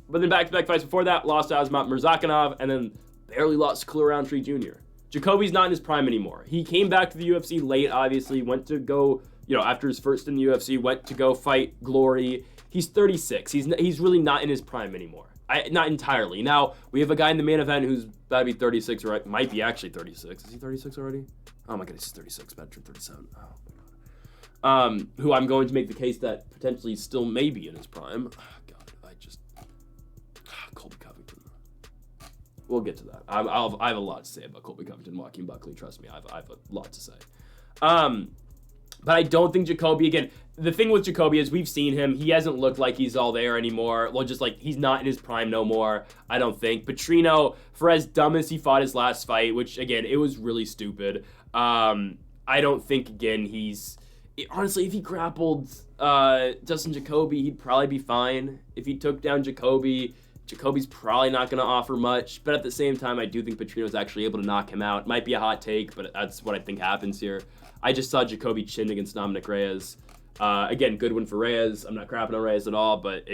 But then back-to-back fights before that, lost to Azmat Mirzakhanov, and then barely lost to Khalil Roundtree Jr. Jacoby's not in his prime anymore. He came back to the UFC late, obviously, went to go, after his first in the UFC, went to go fight Glory. He's 36. He's really not in his prime anymore. Not entirely. Now, we have a guy in the main event who's about to be 36, or might be actually 36. Is he 36 already? Oh my goodness, he's 36, about to turn 37. Oh my god. Who I'm going to make the case that potentially still may be in his prime. Oh god, Colby Covington. We'll get to that. I have a lot to say about Colby Covington, Joaquin Buckley. Trust me, I have a lot to say. But I don't think Jacoby, again, the thing with Jacoby is we've seen him. He hasn't looked like he's all there anymore. Well, just like he's not in his prime no more, I don't think. Petrino, for as dumb as he fought his last fight, which, again, it was really stupid. I don't think, again, honestly, if he grappled Dustin Jacoby, he'd probably be fine. If he took down Jacoby's probably not going to offer much. But at the same time, I do think Petrino's actually able to knock him out. Might be a hot take, but that's what I think happens here. I just saw Jacoby chin against Dominic Reyes. Again, good win for Reyes. I'm not crapping on Reyes at all, but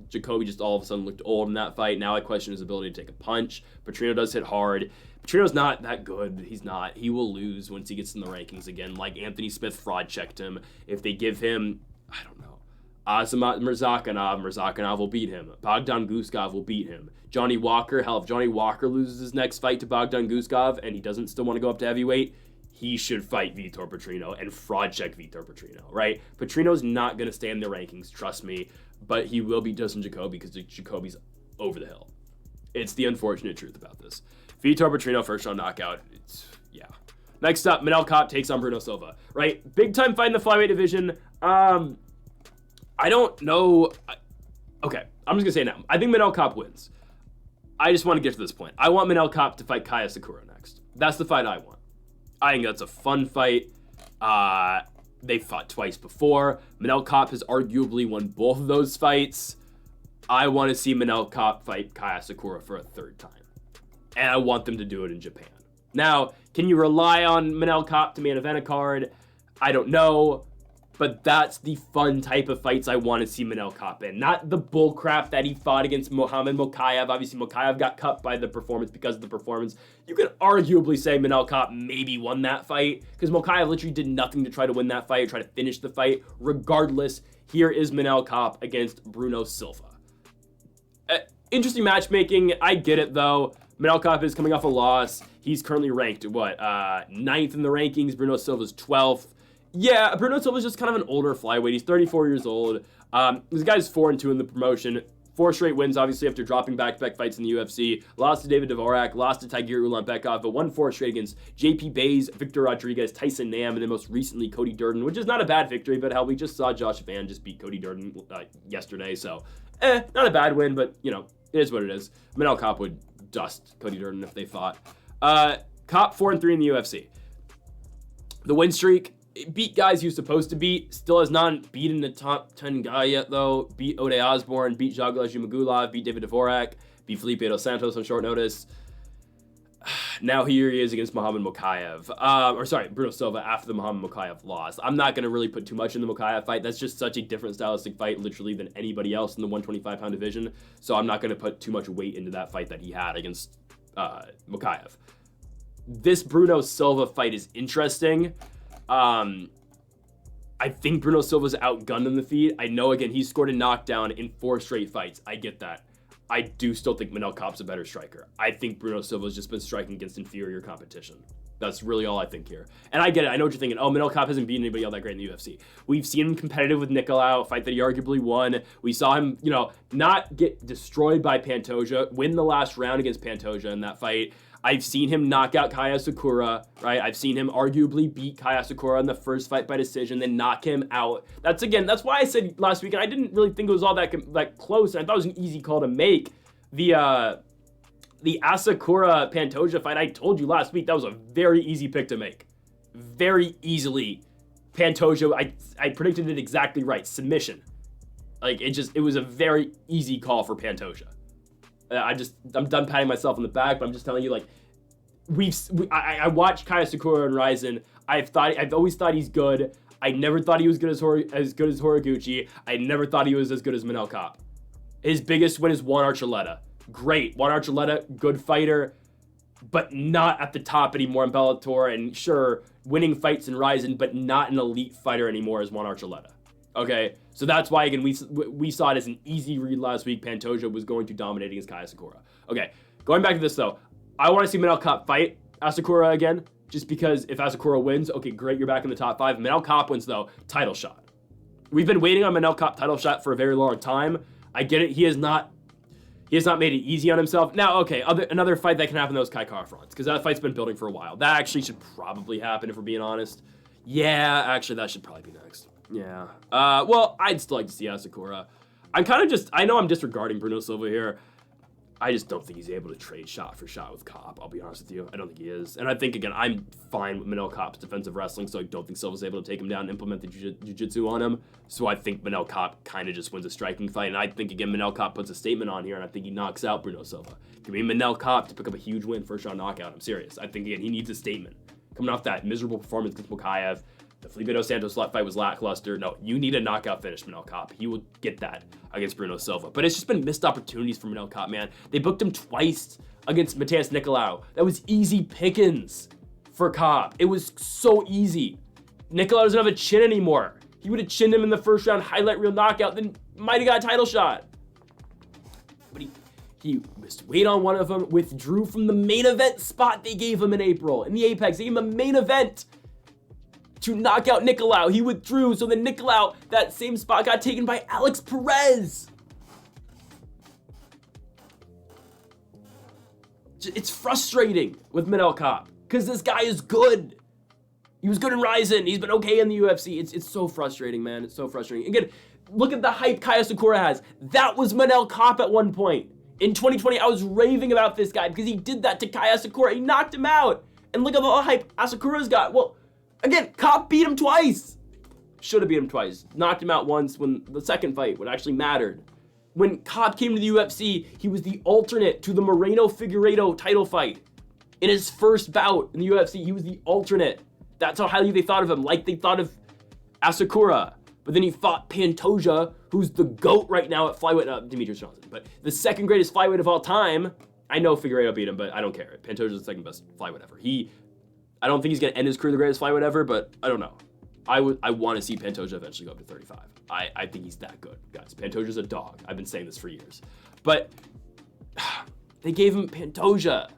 Jacoby just all of a sudden looked old in that fight. Now I question his ability to take a punch. Petrino does hit hard. Petrino's not that good. He's not. He will lose once he gets in the rankings again. Like Anthony Smith fraud checked him. If they give him, I don't know, Azamat Murzakanov will beat him. Bogdan Guskov will beat him. Johnny Walker, if Johnny Walker loses his next fight to Bogdan Guskov and he doesn't still want to go up to heavyweight, he should fight Vitor Petrino and fraud check Vitor Petrino, right? Petrino's not going to stay in the rankings, trust me, but he will beat Dustin Jacoby because Jacoby's over the hill. It's the unfortunate truth about this. Vitor Petrino, first round knockout. Yeah. Next up, Manel Kape takes on Bruno Silva, right? Big time fight in the flyweight division. I don't know. Okay, I'm just going to say it now. I think Manel Kape wins. I just want to get to this point. I want Manel Kape to fight Kaya Sakura next. That's the fight I want. I think that's a fun fight. They fought twice before. Manel Kape has arguably won both of those fights. I want to see Manel Kape fight Kaya Sakura for a third time. And I want them to do it in Japan. Now, can you rely on Manel Kape to main event a card? I don't know. But that's the fun type of fights I want to see Manel Kape in. Not the bullcrap that he fought against Mohamed Mokaev. Obviously, Mokaev got cut by the performance because of the performance. You could arguably say Manel Kape maybe won that fight because Mokaev literally did nothing to try to win that fight or try to finish the fight. Regardless, here is Manel Kape against Bruno Silva. Interesting matchmaking. I get it, though. Manel Kape is coming off a loss. He's currently ranked, 9th in the rankings. Bruno Silva's 12th. Yeah, Bruno Silva's just kind of an older flyweight. He's 34 years old. This guy's 4-2 in the promotion. 4 straight wins, obviously, after dropping back-to-back fights in the UFC. Lost to David Dvorak, lost to Tagir Ulanbekov, but won 4 straight against JP Bays, Victor Rodriguez, Tyson Nam, and then most recently Cody Durden, which is not a bad victory, but hell, we just saw Josh Van just beat Cody Durden yesterday, so not a bad win, but, it is what it is. Manel Kape would dust Cody Durden if they fought. Kape 4-3 in the UFC. The win streak, beat guys he was supposed to beat. Still has not beaten the top 10 guy yet, though. Beat Ode Osborne, beat Jagla Jumagulov, beat David Dvorak, beat Felipe Dos Santos on short notice. Now here he is against Mohamed Mokaev. Bruno Silva after the Mohamed Mokaev loss. I'm not going to really put too much in the Mokaev fight. That's just such a different stylistic fight, literally, than anybody else in the 125-pound division. So I'm not going to put too much weight into that fight that he had against Mokaev. This Bruno Silva fight is interesting. I think Bruno Silva's outgunned in the feet. I know, again, he scored a knockdown in 4 straight fights. I get that. I do still think Manel Kape's a better striker. I think Bruno Silva's just been striking against inferior competition. That's really all I think here. And I get it. I know what you're thinking. Oh, Manel Kape hasn't beaten anybody all that great in the UFC. We've seen him competitive with Nicolau, a fight that he arguably won. We saw him, not get destroyed by Pantoja, win the last round against Pantoja in that fight. I've seen him knock out Kaya Sakura, right? I've seen him arguably beat Kaya Sakura in the first fight by decision, then knock him out. That's why I said last week, and I didn't really think it was all that close, and I thought it was an easy call to make. The Asakura Pantoja fight, I told you last week, that was a very easy pick to make. Very easily. Pantoja, I predicted it exactly right. Submission. It was a very easy call for Pantoja. I'm done patting myself on the back, but I'm just telling you, I watched Kaya Sakura and Ryzen. I've always thought he's good. I never thought he was as good as Horiguchi. I never thought he was as good as Manel Kape. His biggest win is Juan Archuleta. Great. Juan Archuleta, good fighter. but not at the top anymore in Bellator, and sure, winning fights in Ryzen, but not an elite fighter anymore as Juan Archuleta. Okay, so that's why, again, we saw it as an easy read last week. Pantoja was going to dominate against Kaya Sakura. Okay, going back to this, though. I want to see Manel Kape fight Asakura again, just because if Asakura wins, okay, great, you're back in the top 5. Manel Kape wins, though, title shot. We've been waiting on Manel Kape title shot for a very long time. I get it. He has not made it easy on himself. Now, okay, another fight that can happen, though, is Kai Kara-France, because that fight's been building for a while. That actually should probably happen, if we're being honest. Yeah, actually, that should probably be next. Yeah. Well, I'd still like to see Asakura. I know I'm disregarding Bruno Silva here. I just don't think he's able to trade shot for shot with Kape. I'll be honest with you. I don't think he is. And I think, again, I'm fine with Manel Kape's defensive wrestling, so I don't think Silva's able to take him down and implement the jiu-jitsu on him. So I think Manel Kape kind of just wins a striking fight. And I think, again, Manel Kape puts a statement on here, and I think he knocks out Bruno Silva. Give me Manel Kape to pick up a huge win, first round knockout. I'm serious. I think, again, he needs a statement. Coming off that miserable performance against Mokaev, the Felipe dos Santos fight was lackluster. No, you need a knockout finish, Manel Kape. He will get that against Bruno Silva. But it's just been missed opportunities for Manel Kape, man. They booked him twice against Mateus Nicolau. That was easy pickings for Kape. It was so easy. Nicolau doesn't have a chin anymore. He would have chinned him in the first round, highlight reel knockout, then might have got a title shot. But he missed weight on one of them, withdrew from the main event spot they gave him in April. In the Apex, they gave him a main event to knock out Nicolau. He withdrew, so then Nicolau, that same spot, got taken by Alex Perez. It's frustrating with Manel Kape, because this guy is good. He was good in Ryzen. He's been okay in the UFC. It's so frustrating, man. It's so frustrating. Again, look at the hype Kaya Sakura has. That was Manel Kape at one point. In 2020, I was raving about this guy because he did that to Kaya Sakura. He knocked him out. And look at the hype Asakura's got. Well, again, Kape beat him twice. Should have beat him twice. Knocked him out once when the second fight, what actually mattered. When Kape came to the UFC, he was the alternate to the Moreno-Figueiredo title fight. In his first bout in the UFC, he was the alternate. That's how highly they thought of him, like they thought of Asakura. But then he fought Pantoja, who's the GOAT right now at flyweight, Demetrius Johnson, but the second greatest flyweight of all time. I know Figueiredo beat him, but I don't care. Pantoja's the second best flyweight ever. I don't think he's going to end his career the greatest flyweight ever, but I don't know. I want to see Pantoja eventually go up to 35. I think he's that good, guys. Pantoja's a dog. I've been saying this for years. But they gave him Pantoja,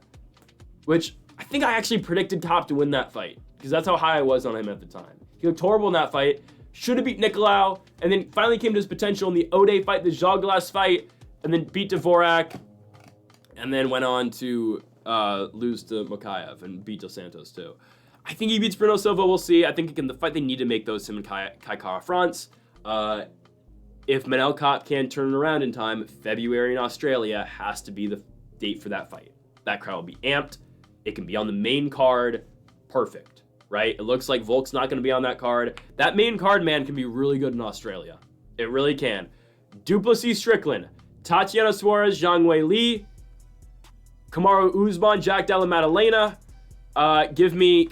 which I think I actually predicted Kape to win that fight, because that's how high I was on him at the time. He looked horrible in that fight. Should have beat Nicolau, and then finally came to his potential in the Ode fight, the Jaglas fight, and then beat Dvorak, and then went on to lose to Mokaev and beat Dos Santos too. I think he beats Bruno Silva. We'll see. I think in the fight they need to make those him and Kai Kara-France. If Manel Kape can turn it around in time, February in Australia has to be the date for that fight. That crowd will be amped. It can be on the main card. Perfect, right? It looks like Volk's not going to be on that card. That main card, man, can be really good in Australia. It really can. Duplessis Strickland, Tatiana Suarez, Zhang Wei Li, Kamaru Usman, Jack Della Maddalena. Give me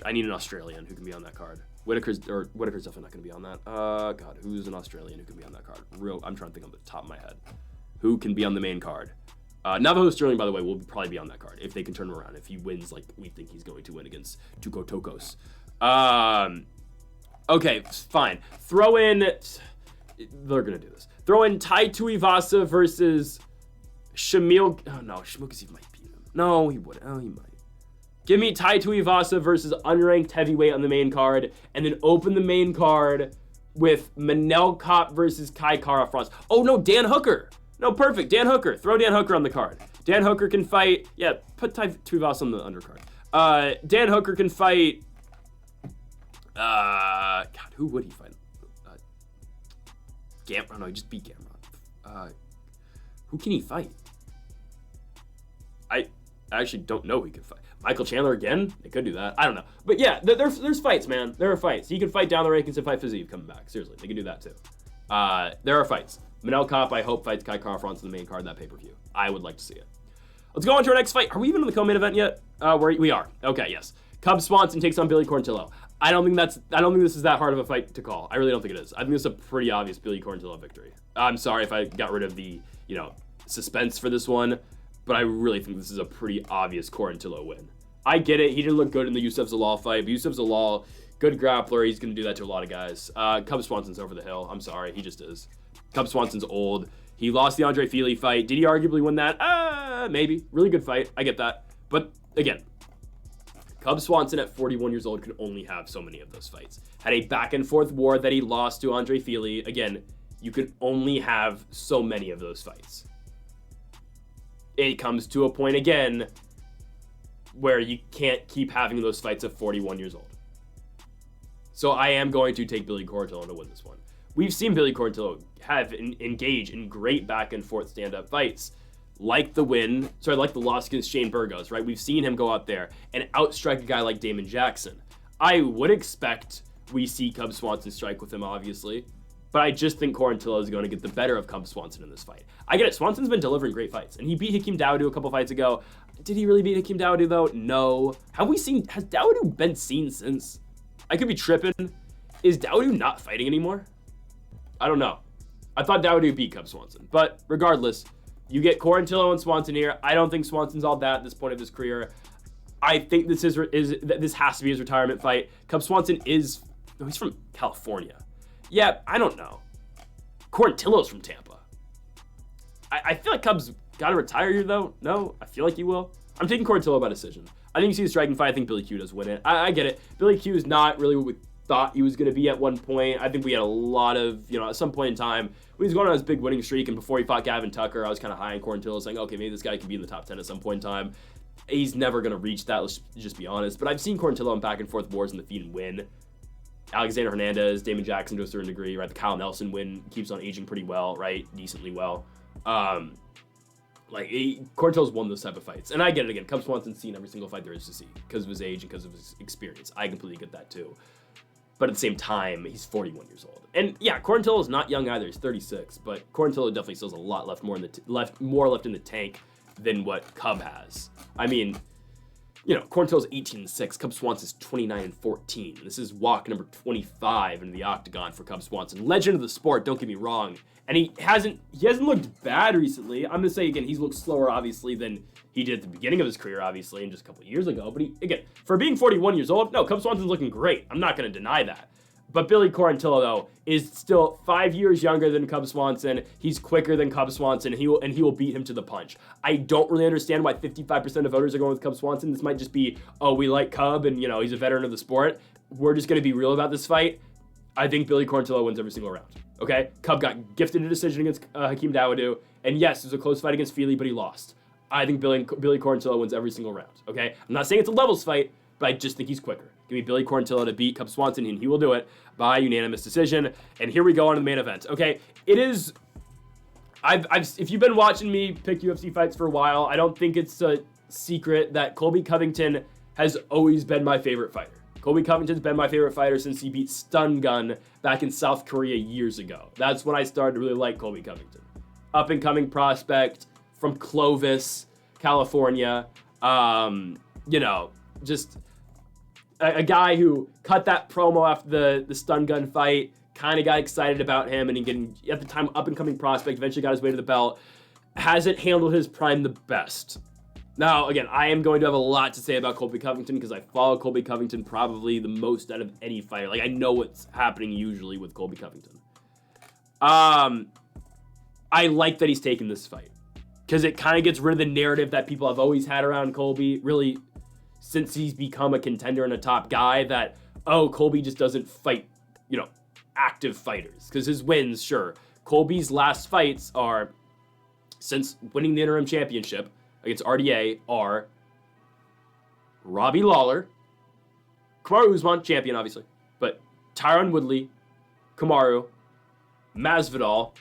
I need an Australian who can be on that card. Whitaker's definitely not going to be on that. God, who's an Australian who can be on that card? I'm trying to think on the top of my head. Who can be on the main card? Navajo Stirling, by the way, will probably be on that card if they can turn him around. If he wins like we think he's going to win against Tokkos. Okay, fine. Throw in... They're going to do this. Throw in Tai Tuivasa versus Shamil... Oh, no. Shamil might beat him. No, he wouldn't. Oh, he might. Give me Tai Tuivasa versus unranked heavyweight on the main card, and then open the main card with Manel Kape versus Kai Kara-France. Oh, no, Dan Hooker. No, perfect. Dan Hooker. Throw Dan Hooker on the card. Dan Hooker can fight... Yeah, put Tai Tuivasa on the undercard. Dan Hooker can fight... God, who would he fight? Gamrot. No, he just beat Gamrot. Who can he fight? I actually don't know who he could fight. Michael Chandler again? They could do that. I don't know. But yeah, there's fights, man. There are fights. He can fight down the rankings and fight Fiziev coming back. Seriously, they can do that too. There are fights. Manel Kape, I hope, fights Kai Kara-France in the main card of that pay-per-view. I would like to see it. Let's go on to our next fight. Are we even in the co-main event yet? We are. Okay, yes. Cub Swanson takes on Billy Quarantillo. I don't think this is that hard of a fight to call. I really don't think it is. I think this is a pretty obvious Billy Quarantillo victory. I'm sorry if I got rid of the, suspense for this one, but I really think this is a pretty obvious Quarantillo win. I get it. He didn't look good in the Youssef Zalal fight, but Youssef Zalal, good grappler. He's going to do that to a lot of guys. Cub Swanson's over the hill. I'm sorry. He just is. Cub Swanson's old. He lost the Andre Fili fight. Did he arguably win that? Maybe. Really good fight. I get that. But again, Cub Swanson at 41 years old could only have so many of those fights. Had a back and forth war that he lost to Andre Fili. Again, you can only have so many of those fights. It comes to a point again where you can't keep having those fights at 41 years old. So I am going to take Billy Quarantillo to win this one. We've seen Billy Quarantillo engage in great back and forth stand-up fights, like the loss against Shane Burgos, right? We've seen him go out there and outstrike a guy like Damon Jackson. I would expect we see Cub Swanson strike with him, obviously, but I just think Quarantillo is going to get the better of Cub Swanson in this fight. I get it. Swanson's been delivering great fights, and he beat Hakeem Dawodu a couple fights ago. Did he really beat Hakeem Dawodu, though? No. Has Dawodu been seen since? I could be tripping. Is Dawodu not fighting anymore? I don't know. I thought Dawodu beat Cub Swanson, but regardless, you get Quarantillo and Swanson here. I don't think Swanson's all that at this point of his career. I think this this has to be his retirement fight. Cub Swanson he's from California. Yeah, I don't know. Quarantillo's from Tampa. I feel like Cub's got to retire here, though. No, I feel like he will. I'm taking Quarantillo by decision. I think you see the striking fight. I think Billy Q does win it. I get it. Billy Q is not really what we thought he was going to be at one point. I think we had a lot of, at some point in time, when he was going on his big winning streak, and before he fought Gavin Tucker, I was kind of high on Quarantillo, saying, okay, maybe this guy can be in the top 10 at some point in time. He's never going to reach that, let's just be honest. But I've seen Quarantillo in back and forth wars in the feed and win. Alexander Hernandez, Damon Jackson to a certain degree, right? The Kyle Nelson win keeps on aging pretty well, right? Decently well. Quarantillo's won those type of fights. And I get it again. Cub Swanson's seen every single fight there is to see because of his age and because of his experience. I completely get that too. But at the same time, he's 41 years old. And yeah, Quarantillo's not young either. He's 36. But Quarantillo definitely still has a lot left, more left in the tank than what Cub has. I mean, Quarantillo's 18-6. Cub Swanson's 29-14. This is walk number 25 in the octagon for Cub Swanson. Legend of the sport, don't get me wrong. And he hasn't looked bad recently. I'm gonna say again, he's looked slower obviously than he did at the beginning of his career, obviously, and just a couple of years ago. But for being 41 years old, no, Cub Swanson's looking great. I'm not gonna deny that. But Billy Quarantillo, though, is still 5 years younger than Cub Swanson. He's quicker than Cub Swanson, and he will beat him to the punch. I don't really understand why 55% of voters are going with Cub Swanson. This might just be, oh, we like Cub, and he's a veteran of the sport. We're just gonna be real about this fight. I think Billy Quarantillo wins every single round. Okay, Cub got gifted a decision against Hakeem Dawodu, and yes, it was a close fight against Fili, but he lost. I think Billy Quarantillo wins every single round. Okay, I'm not saying it's a levels fight, but I just think he's quicker. Give me Billy Quarantillo to beat Cub Swanson, and he will do it by unanimous decision. And here we go on to the main event. Okay, it is. If you've been watching me pick UFC fights for a while, I don't think it's a secret that Colby Covington has always been my favorite fighter. Colby Covington's been my favorite fighter since he beat Stun Gun back in South Korea years ago. That's when I started to really like Colby Covington. Up and coming prospect from Clovis, California. Just a guy who cut that promo after the Stun Gun fight, kind of got excited about him, and he getting, at the time, up and coming prospect, eventually got his way to the belt. Hasn't handled his prime the best. Now, again, I am going to have a lot to say about Colby Covington because I follow Colby Covington probably the most out of any fighter. Like, I know what's happening usually with Colby Covington. I like that he's taking this fight because it kind of gets rid of the narrative that people have always had around Colby, really, since he's become a contender and a top guy, that, oh, Colby just doesn't fight, active fighters. Because his wins, sure. Colby's last fights are, since winning the interim championship against RDA, are Robbie Lawler, Kamaru Usman, champion, obviously, but Tyron Woodley, Kamaru, Masvidal,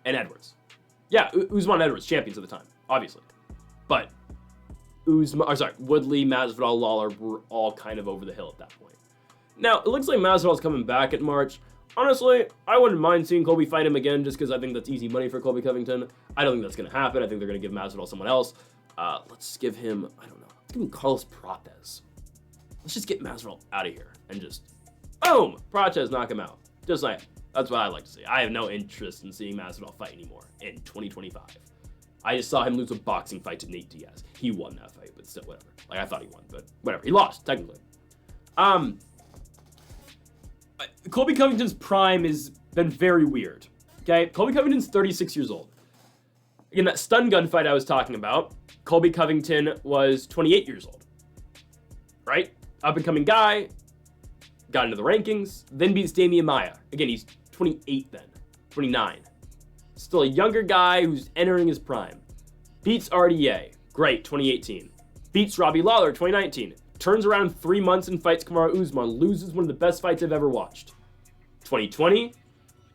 and Edwards. Yeah, Usman and Edwards, champions at the time, obviously. But Woodley, Masvidal, Lawler were all kind of over the hill at that point. Now, it looks like Masvidal's coming back in March. Honestly, I wouldn't mind seeing Colby fight him again just because I think that's easy money for Colby Covington. I don't think that's going to happen. I think they're going to give Masvidal someone else. Let's give him, let's give him Carlos Prates. Let's just get Masvidal out of here and just, boom, Prates knock him out. Just like, that's what I like to see. I have no interest in seeing Masvidal fight anymore in 2025. I just saw him lose a boxing fight to Nate Diaz. He won that fight, but still, whatever. Like, I thought he won, but whatever. He lost, technically. Colby Covington's prime has been very weird, okay? Colby Covington's 36 years old. Again, that stun gun fight I was talking about, Colby Covington was 28 years old, right? Up-and-coming guy, got into the rankings, then beats Damian Maia. Again, he's 28 then, 29. Still a younger guy who's entering his prime. Beats RDA, great, 2018. Beats Robbie Lawler, 2019. Turns around 3 months and fights Kamaru Usman, loses one of the best fights I've ever watched. 2020,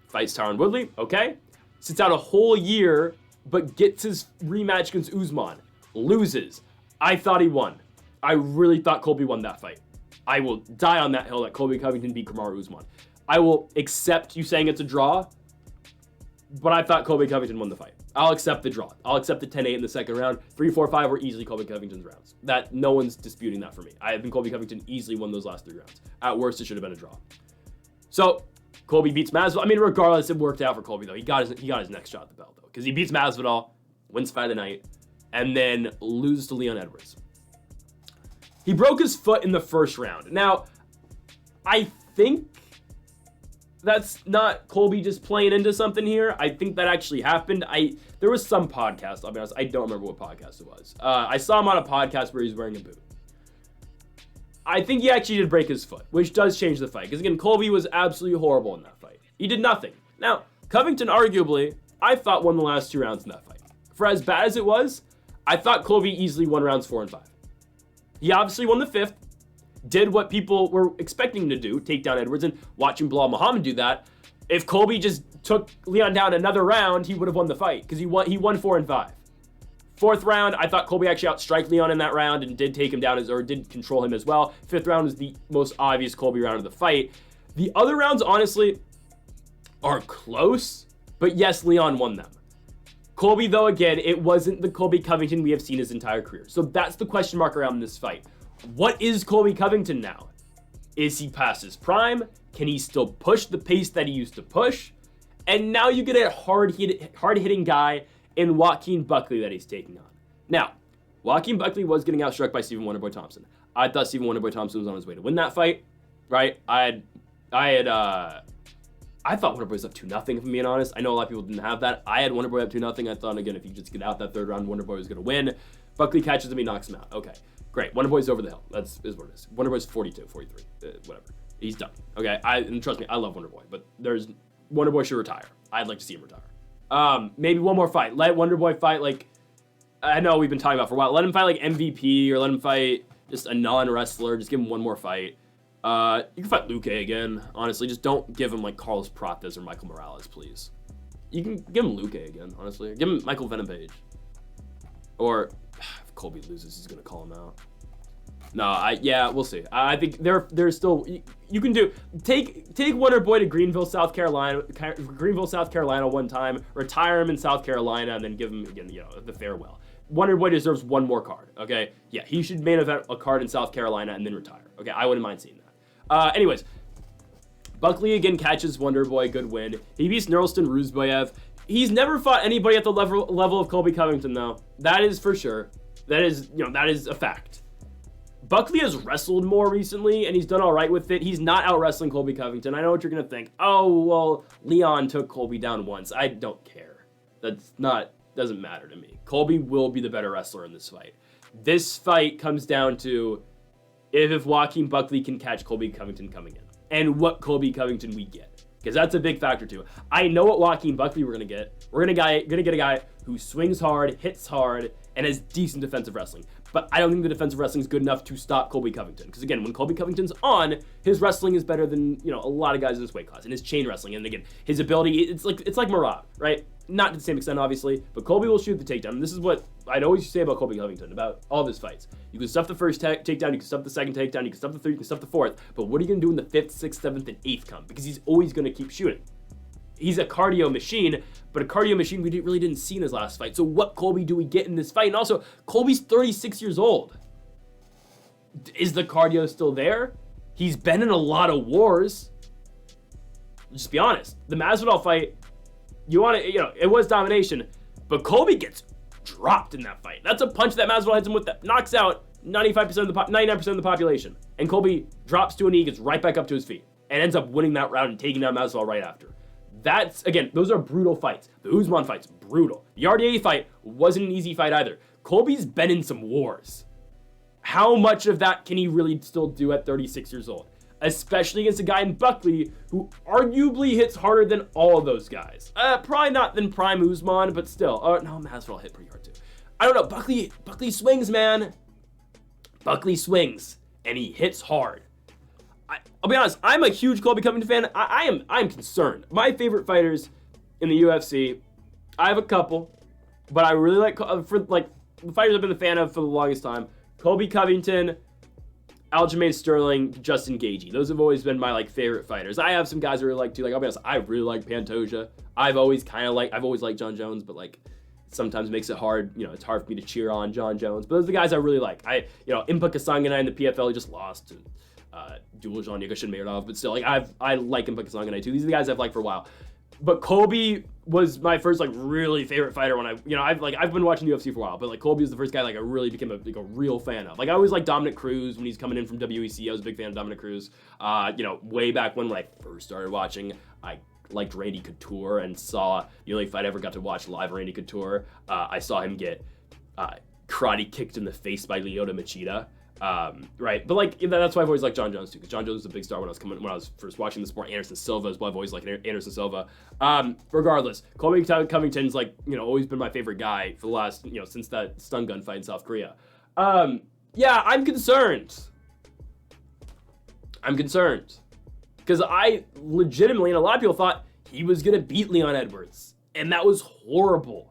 fights Tyron Woodley, okay. Sits out a whole year, but gets his rematch against Usman. Loses. I thought he won. I really thought Colby won that fight. I will die on that hill that Colby Covington beat Kamaru Usman. I will accept you saying it's a draw, but I thought Colby Covington won the fight. I'll accept the draw. I'll accept the 10-8 in the second round. 3-4-5 were easily Colby Covington's rounds. That no one's disputing that for me. I think Colby Covington easily won those last 3 rounds. At worst, it should have been a draw. So Colby beats Masvidal. I mean, regardless, it worked out for Colby though. He got his next shot at the belt though, because he beats Masvidal, wins fight of the night, and then loses to Leon Edwards. He broke his foot in the first round. Now, I think that's not Colby just playing into something here. I think that actually happened. There was some podcast, I'll be honest, I don't remember what podcast it was. I saw him on a podcast where he was wearing a boot. I think he actually did break his foot, which does change the fight. Because again, Colby was absolutely horrible in that fight. He did nothing. Now, Covington arguably, I thought won the last 2 rounds in that fight. For as bad as it was, I thought Colby easily won rounds 4 and 5. He obviously won the 5th. Did what people were expecting him to do, take down Edwards, and watch him Bilal Muhammad do that. If Colby just took Leon down another round, he would have won the fight because he won 4 and 5. 4th round, I thought Colby actually outstriked Leon in that round and did take him down or did control him as well. 5th round was the most obvious Colby round of the fight. The other rounds, honestly, are close, but yes, Leon won them. Colby, though, again, it wasn't the Colby Covington we have seen his entire career. So that's the question mark around this fight. What is Colby Covington now? Is he past his prime? Can he still push the pace that he used to push? And now you get a hard-hitting guy in Joaquin Buckley that he's taking on. Now, Joaquin Buckley was getting outstruck by Stephen Wonderboy Thompson. I thought Stephen Wonderboy Thompson was on his way to win that fight, right? I thought Wonderboy was up 2-0, if I'm being honest. I know a lot of people didn't have that. I had Wonderboy up 2-0. I thought, again, if he just get out that 3rd round, Wonderboy was going to win. Buckley catches him, he knocks him out. Okay, great. Wonderboy's over the hill. Is what it is. Wonderboy's 42, 43, whatever. He's done. Okay, and trust me, I love Wonderboy, but Wonderboy should retire. I'd like to see him retire. Maybe one more fight. Let Wonderboy fight, like, I know we've been talking about for a while. Let him fight, like, MVP, or let him fight just a non-wrestler. Just give him one more fight. You can fight Luque again, honestly. Just don't give him, like, Carlos Prates or Michael Morales, please. You can give him Luque again, honestly. Give him Michael Venom Page. Or, if Colby loses, he's going to call him out. No, yeah, we'll see. I think there's still, you can take Wonderboy to Greenville, South Carolina one time, retire him in South Carolina, and then give him, again, the farewell. Wonderboy deserves one more card, okay? Yeah, he should main event a card in South Carolina and then retire, okay? I wouldn't mind seeing that. Anyways, Buckley again catches Wonderboy, good win. He beats Nurulston Ruzboyev. He's never fought anybody at the level of Colby Covington, though. That is for sure. That is a fact. Buckley has wrestled more recently, and he's done all right with it. He's not out-wrestling Colby Covington. I know what you're going to think. Oh, well, Leon took Colby down once. I don't care. Doesn't matter to me. Colby will be the better wrestler in this fight. This fight comes down to if Joaquin Buckley can catch Colby Covington coming in, and what Colby Covington we get. Because that's a big factor, too. I know what Joaquin Buckley we're going to get. We're going to get a guy who swings hard, hits hard, and has decent defensive wrestling. But I don't think the defensive wrestling is good enough to stop Colby Covington. Because again, when Colby Covington's on, his wrestling is better than, a lot of guys in this weight class. And his chain wrestling, and again, his ability, it's like Marab, right? Not to the same extent, obviously, but Colby will shoot the takedown. And this is what I'd always say about Colby Covington, about all of his fights. You can stuff the first takedown, you can stuff the second takedown, you can stuff the third, you can stuff the fourth. But what are you going to do when the 5th, 6th, 7th, and 8th come? Because he's always going to keep shooting. He's a cardio machine, but a cardio machine we really didn't see in his last fight. So what Colby do we get in this fight? And also, Colby's 36 years old. Is the cardio still there? He's been in a lot of wars. Just be honest. The Masvidal fight, it was domination, but Colby gets dropped in that fight. That's a punch that Masvidal hits him with that knocks out 99% of the population. And Colby drops to a knee, gets right back up to his feet, and ends up winning that round and taking down Masvidal right after. That's, again, those are brutal fights. The Usman fight's brutal. The RDA fight wasn't an easy fight either. Colby's been in some wars. How much of that can he really still do at 36 years old? Especially against a guy in Buckley who arguably hits harder than all of those guys. Probably not than Prime Usman, but still. No, Masvidal hit pretty hard too. I don't know. Buckley swings, man. Buckley swings, and he hits hard. I'll be honest, I'm a huge Colby Covington fan. I'm concerned. My favorite fighters in the UFC, I have a couple, but I really like, for like the fighters I've been a fan of for the longest time, Colby Covington, Aljamain Sterling, Justin Gaethje. Those have always been my like favorite fighters. I have some guys I really like too. Like, I'll be honest, I really like Pantoja. I've always liked John Jones, but like sometimes it makes it hard. You know, it's hard for me to cheer on John Jones. But those are the guys I really like. Impa Kasanganay in the PFL, he just lost to Dualjan Yekashin-Mairdov, but still, like I like Impa Kasanganay too. These are the guys I've liked for a while. But Colby was my first like really favorite fighter when I've been watching UFC for a while, but like Colby was the first guy like I really became a real fan of. Like I always liked Dominic Cruz when he's coming in from WEC. I was a big fan of Dominic Cruz. Way back when I first started watching, I liked Randy Couture and saw the only fight I ever got to watch live Randy Couture. I saw him get karate kicked in the face by Lyoto Machida. Right, but like that's why I've always liked John Jones too, because John Jones was a big star when I was first watching the sport. Anderson Silva is why I've always liked Anderson Silva. Regardless, Colby Covington's like always been my favorite guy for the last since that stun gun fight in South Korea. Yeah, I'm concerned. Because I legitimately, and a lot of people thought he was gonna beat Leon Edwards, and that was horrible.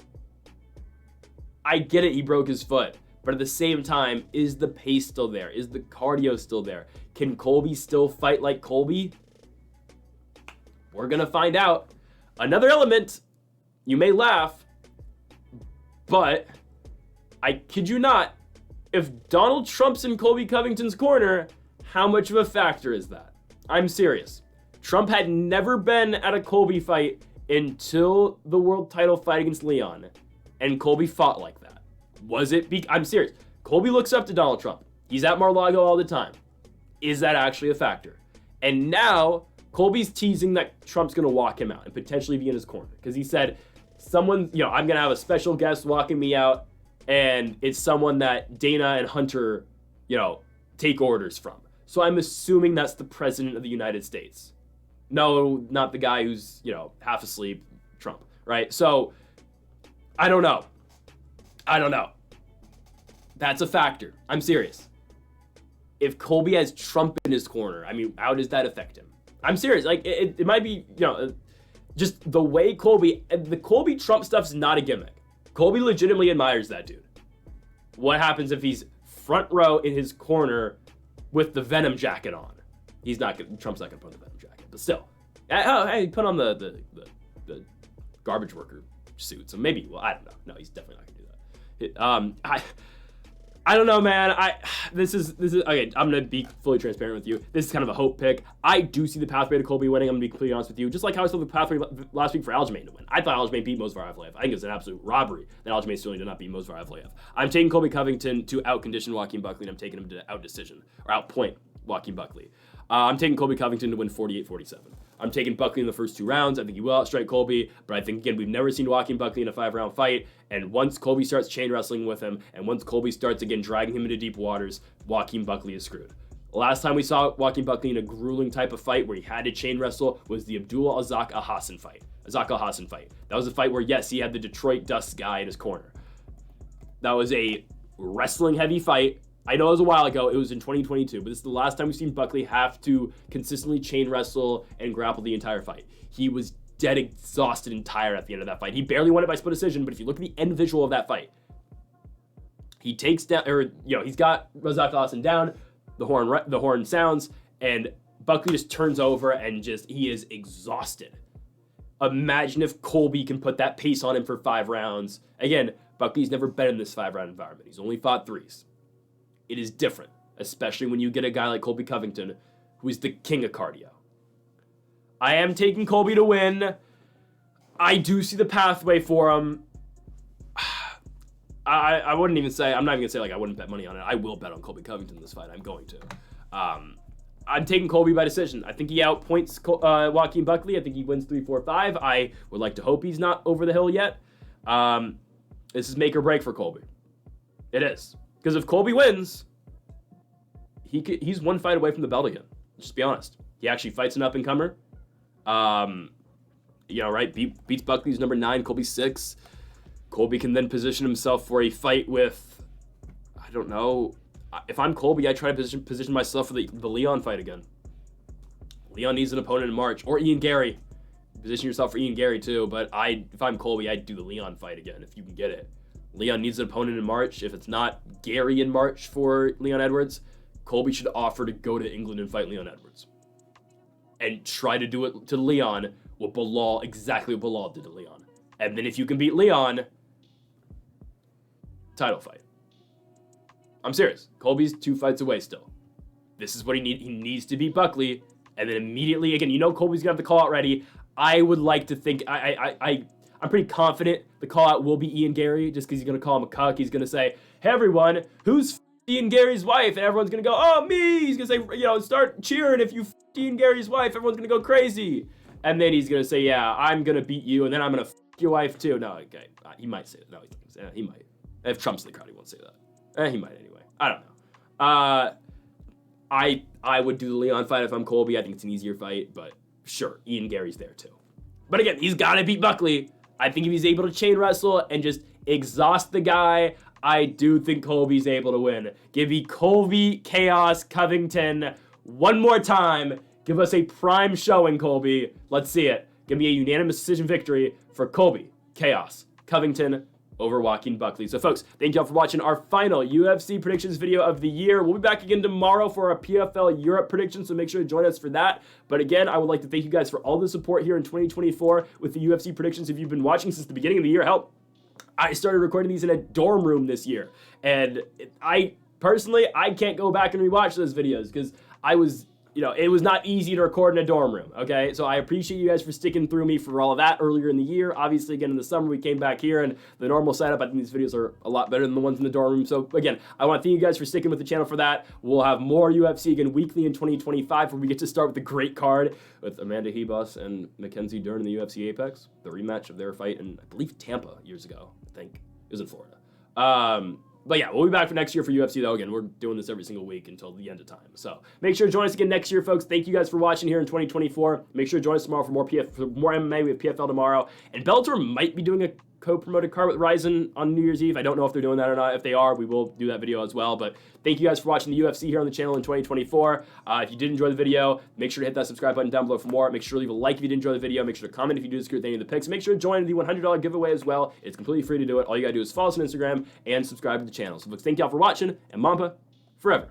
I get it, he broke his foot. But at the same time, is the pace still there? Is the cardio still there? Can Colby still fight like Colby? We're gonna find out. Another element, you may laugh, but I kid you not, if Donald Trump's in Colby Covington's corner, how much of a factor is that? I'm serious. Trump had never been at a Colby fight until the world title fight against Leon, and Colby fought like that. Was it? I'm serious. Colby looks up to Donald Trump. He's at Mar-a-Lago all the time. Is that actually a factor? And now Colby's teasing that Trump's going to walk him out and potentially be in his corner, because he said, I'm going to have a special guest walking me out, and it's someone that Dana and Hunter, take orders from. So I'm assuming that's the president of the United States. No, not the guy who's, half asleep, Trump, right? So I don't know. That's a factor. I'm serious. If Colby has Trump in his corner, how does that affect him? I'm serious. Like, it might be, just the way the Colby Trump stuff's not a gimmick. Colby legitimately admires that dude. What happens if he's front row in his corner with the Venom jacket on? Trump's not gonna put on the Venom jacket, but still. Hey, put on the garbage worker suit. So maybe, I don't know. No, he's definitely not gonna do that. I don't know, man. This is okay. I'm gonna be fully transparent with you. This is kind of a hope pick. I do see the pathway to Colby winning. I'm gonna be completely honest with you. Just like how I saw the pathway last week for Aljamain to win. I thought Aljamain beat Movsar Evloev. I think it was an absolute robbery that Aljamain Sterling did not beat Movsar Evloev. I'm taking Colby Covington to outcondition Joaquin Buckley, and I'm taking him to outdecision or outpoint Joaquin Buckley. I'm taking Colby Covington to win 48-47. I'm taking Buckley in the first 2 rounds. I think he will outstrike Colby, but I think, again, we've never seen Joaquin Buckley in a 5-round fight, and once Colby starts chain wrestling with him, and once Colby starts, again, dragging him into deep waters, Joaquin Buckley is screwed. Last time we saw Joaquin Buckley in a grueling type of fight where he had to chain wrestle was the Abdullah Azak Al-Hassan fight. That was a fight where, yes, he had the Detroit Dust guy in his corner. That was a wrestling-heavy fight. I know it was a while ago. It was in 2022, but this is the last time we've seen Buckley have to consistently chain wrestle and grapple the entire fight. He was dead exhausted and tired at the end of that fight. He barely won it by split decision, but if you look at the end visual of that fight, he takes down, he's got Razak Al-Hassan down, the horn sounds, and Buckley just turns over and he is exhausted. Imagine if Colby can put that pace on him for 5 rounds. Again, Buckley's never been in this 5-round environment. He's only fought 3s. It is different, especially when you get a guy like Colby Covington, who is the king of cardio. I am taking Colby to win. I do see the pathway for him. I wouldn't even say, I'm not even gonna say like I wouldn't bet money on it. I will bet on Colby Covington this fight. I'm going to. I'm taking Colby by decision. I think he outpoints Joaquin Buckley. I think he wins 3-4-5. I would like to hope he's not over the hill yet. This is make or break for Colby. It is. Because if Colby wins, he's one fight away from the belt again. Let's just be honest. He actually fights an up-and-comer. You know, right? Beats Buckley's number 9, Colby's 6. Colby can then position himself for a fight with, I don't know. If I'm Colby, I try to position myself for the Leon fight again. Leon needs an opponent in March. Or Ian Gary. Position yourself for Ian Gary too. But if I'm Colby, I'd do the Leon fight again if you can get it. Leon needs an opponent in March. If it's not Gary in March for Leon Edwards, Colby should offer to go to England and fight Leon Edwards. And try to do it to Leon exactly what Bilal did to Leon. And then if you can beat Leon, title fight. I'm serious. Colby's 2 fights away still. This is what he needs. He needs to beat Buckley. And then immediately, again, you know Colby's going to have the call out ready. I would like to think, I'm pretty confident the call out will be Ian Gary, just because he's going to call him a cuck. He's going to say, hey everyone, who's Ian Gary's wife? And everyone's going to go, oh, me. He's going to say, you know, start cheering if you Ian Gary's wife. Everyone's going to go crazy. And then he's going to say, yeah, I'm going to beat you, and then I'm going to your wife too. No, okay. He might say it. No, he might. If Trump's in the crowd, he won't say that. He might anyway. I don't know. I would do the Leon fight if I'm Colby. I think it's an easier fight, but sure, Ian Gary's there too. But again, he's got to beat Buckley. I think if he's able to chain wrestle and just exhaust the guy, I do think Colby's able to win. Give me Colby Chaos Covington one more time. Give us a prime showing, Colby. Let's see it. Give me a unanimous decision victory for Colby Chaos Covington over Joaquin Buckley. So folks, thank y'all for watching our final UFC predictions video of the year. We'll be back again tomorrow for our PFL Europe predictions, so make sure to join us for that. But again, I would like to thank you guys for all the support here in 2024 with the UFC predictions. If you've been watching since the beginning of the year, help. I started recording these in a dorm room this year, and I can't go back and rewatch those videos because it was not easy to record in a dorm room, okay? So I appreciate you guys for sticking through me for all of that earlier in the year. Obviously, again, in the summer, we came back here, and the normal setup, I think these videos are a lot better than the ones in the dorm room. So, again, I want to thank you guys for sticking with the channel for that. We'll have more UFC, again, weekly in 2025, where we get to start with the great card with Amanda Hebus and Mackenzie Dern in the UFC Apex, the rematch of their fight in, I believe, Tampa years ago, I think. It was in Florida. But yeah, we'll be back for next year for UFC, though. Again, we're doing this every single week until the end of time. So make sure to join us again next year, folks. Thank you guys for watching here in 2024. Make sure to join us tomorrow for more MMA. We have PFL tomorrow. And Bellator might be doing a co-promoted card with Ryzen on New Year's Eve. I don't know if they're doing that or not. If they are, we will do that video as well. But thank you guys for watching the UFC here on the channel in 2024. If you did enjoy the video, make sure to hit that subscribe button down below for more. Make sure to leave a like if you did enjoy the video. Make sure to comment if you do disagree with any of the picks. Make sure to join the $100 giveaway as well. It's completely free to do it. All you gotta do is follow us on Instagram and subscribe to the channel. So folks, thank y'all for watching, and Mamba forever.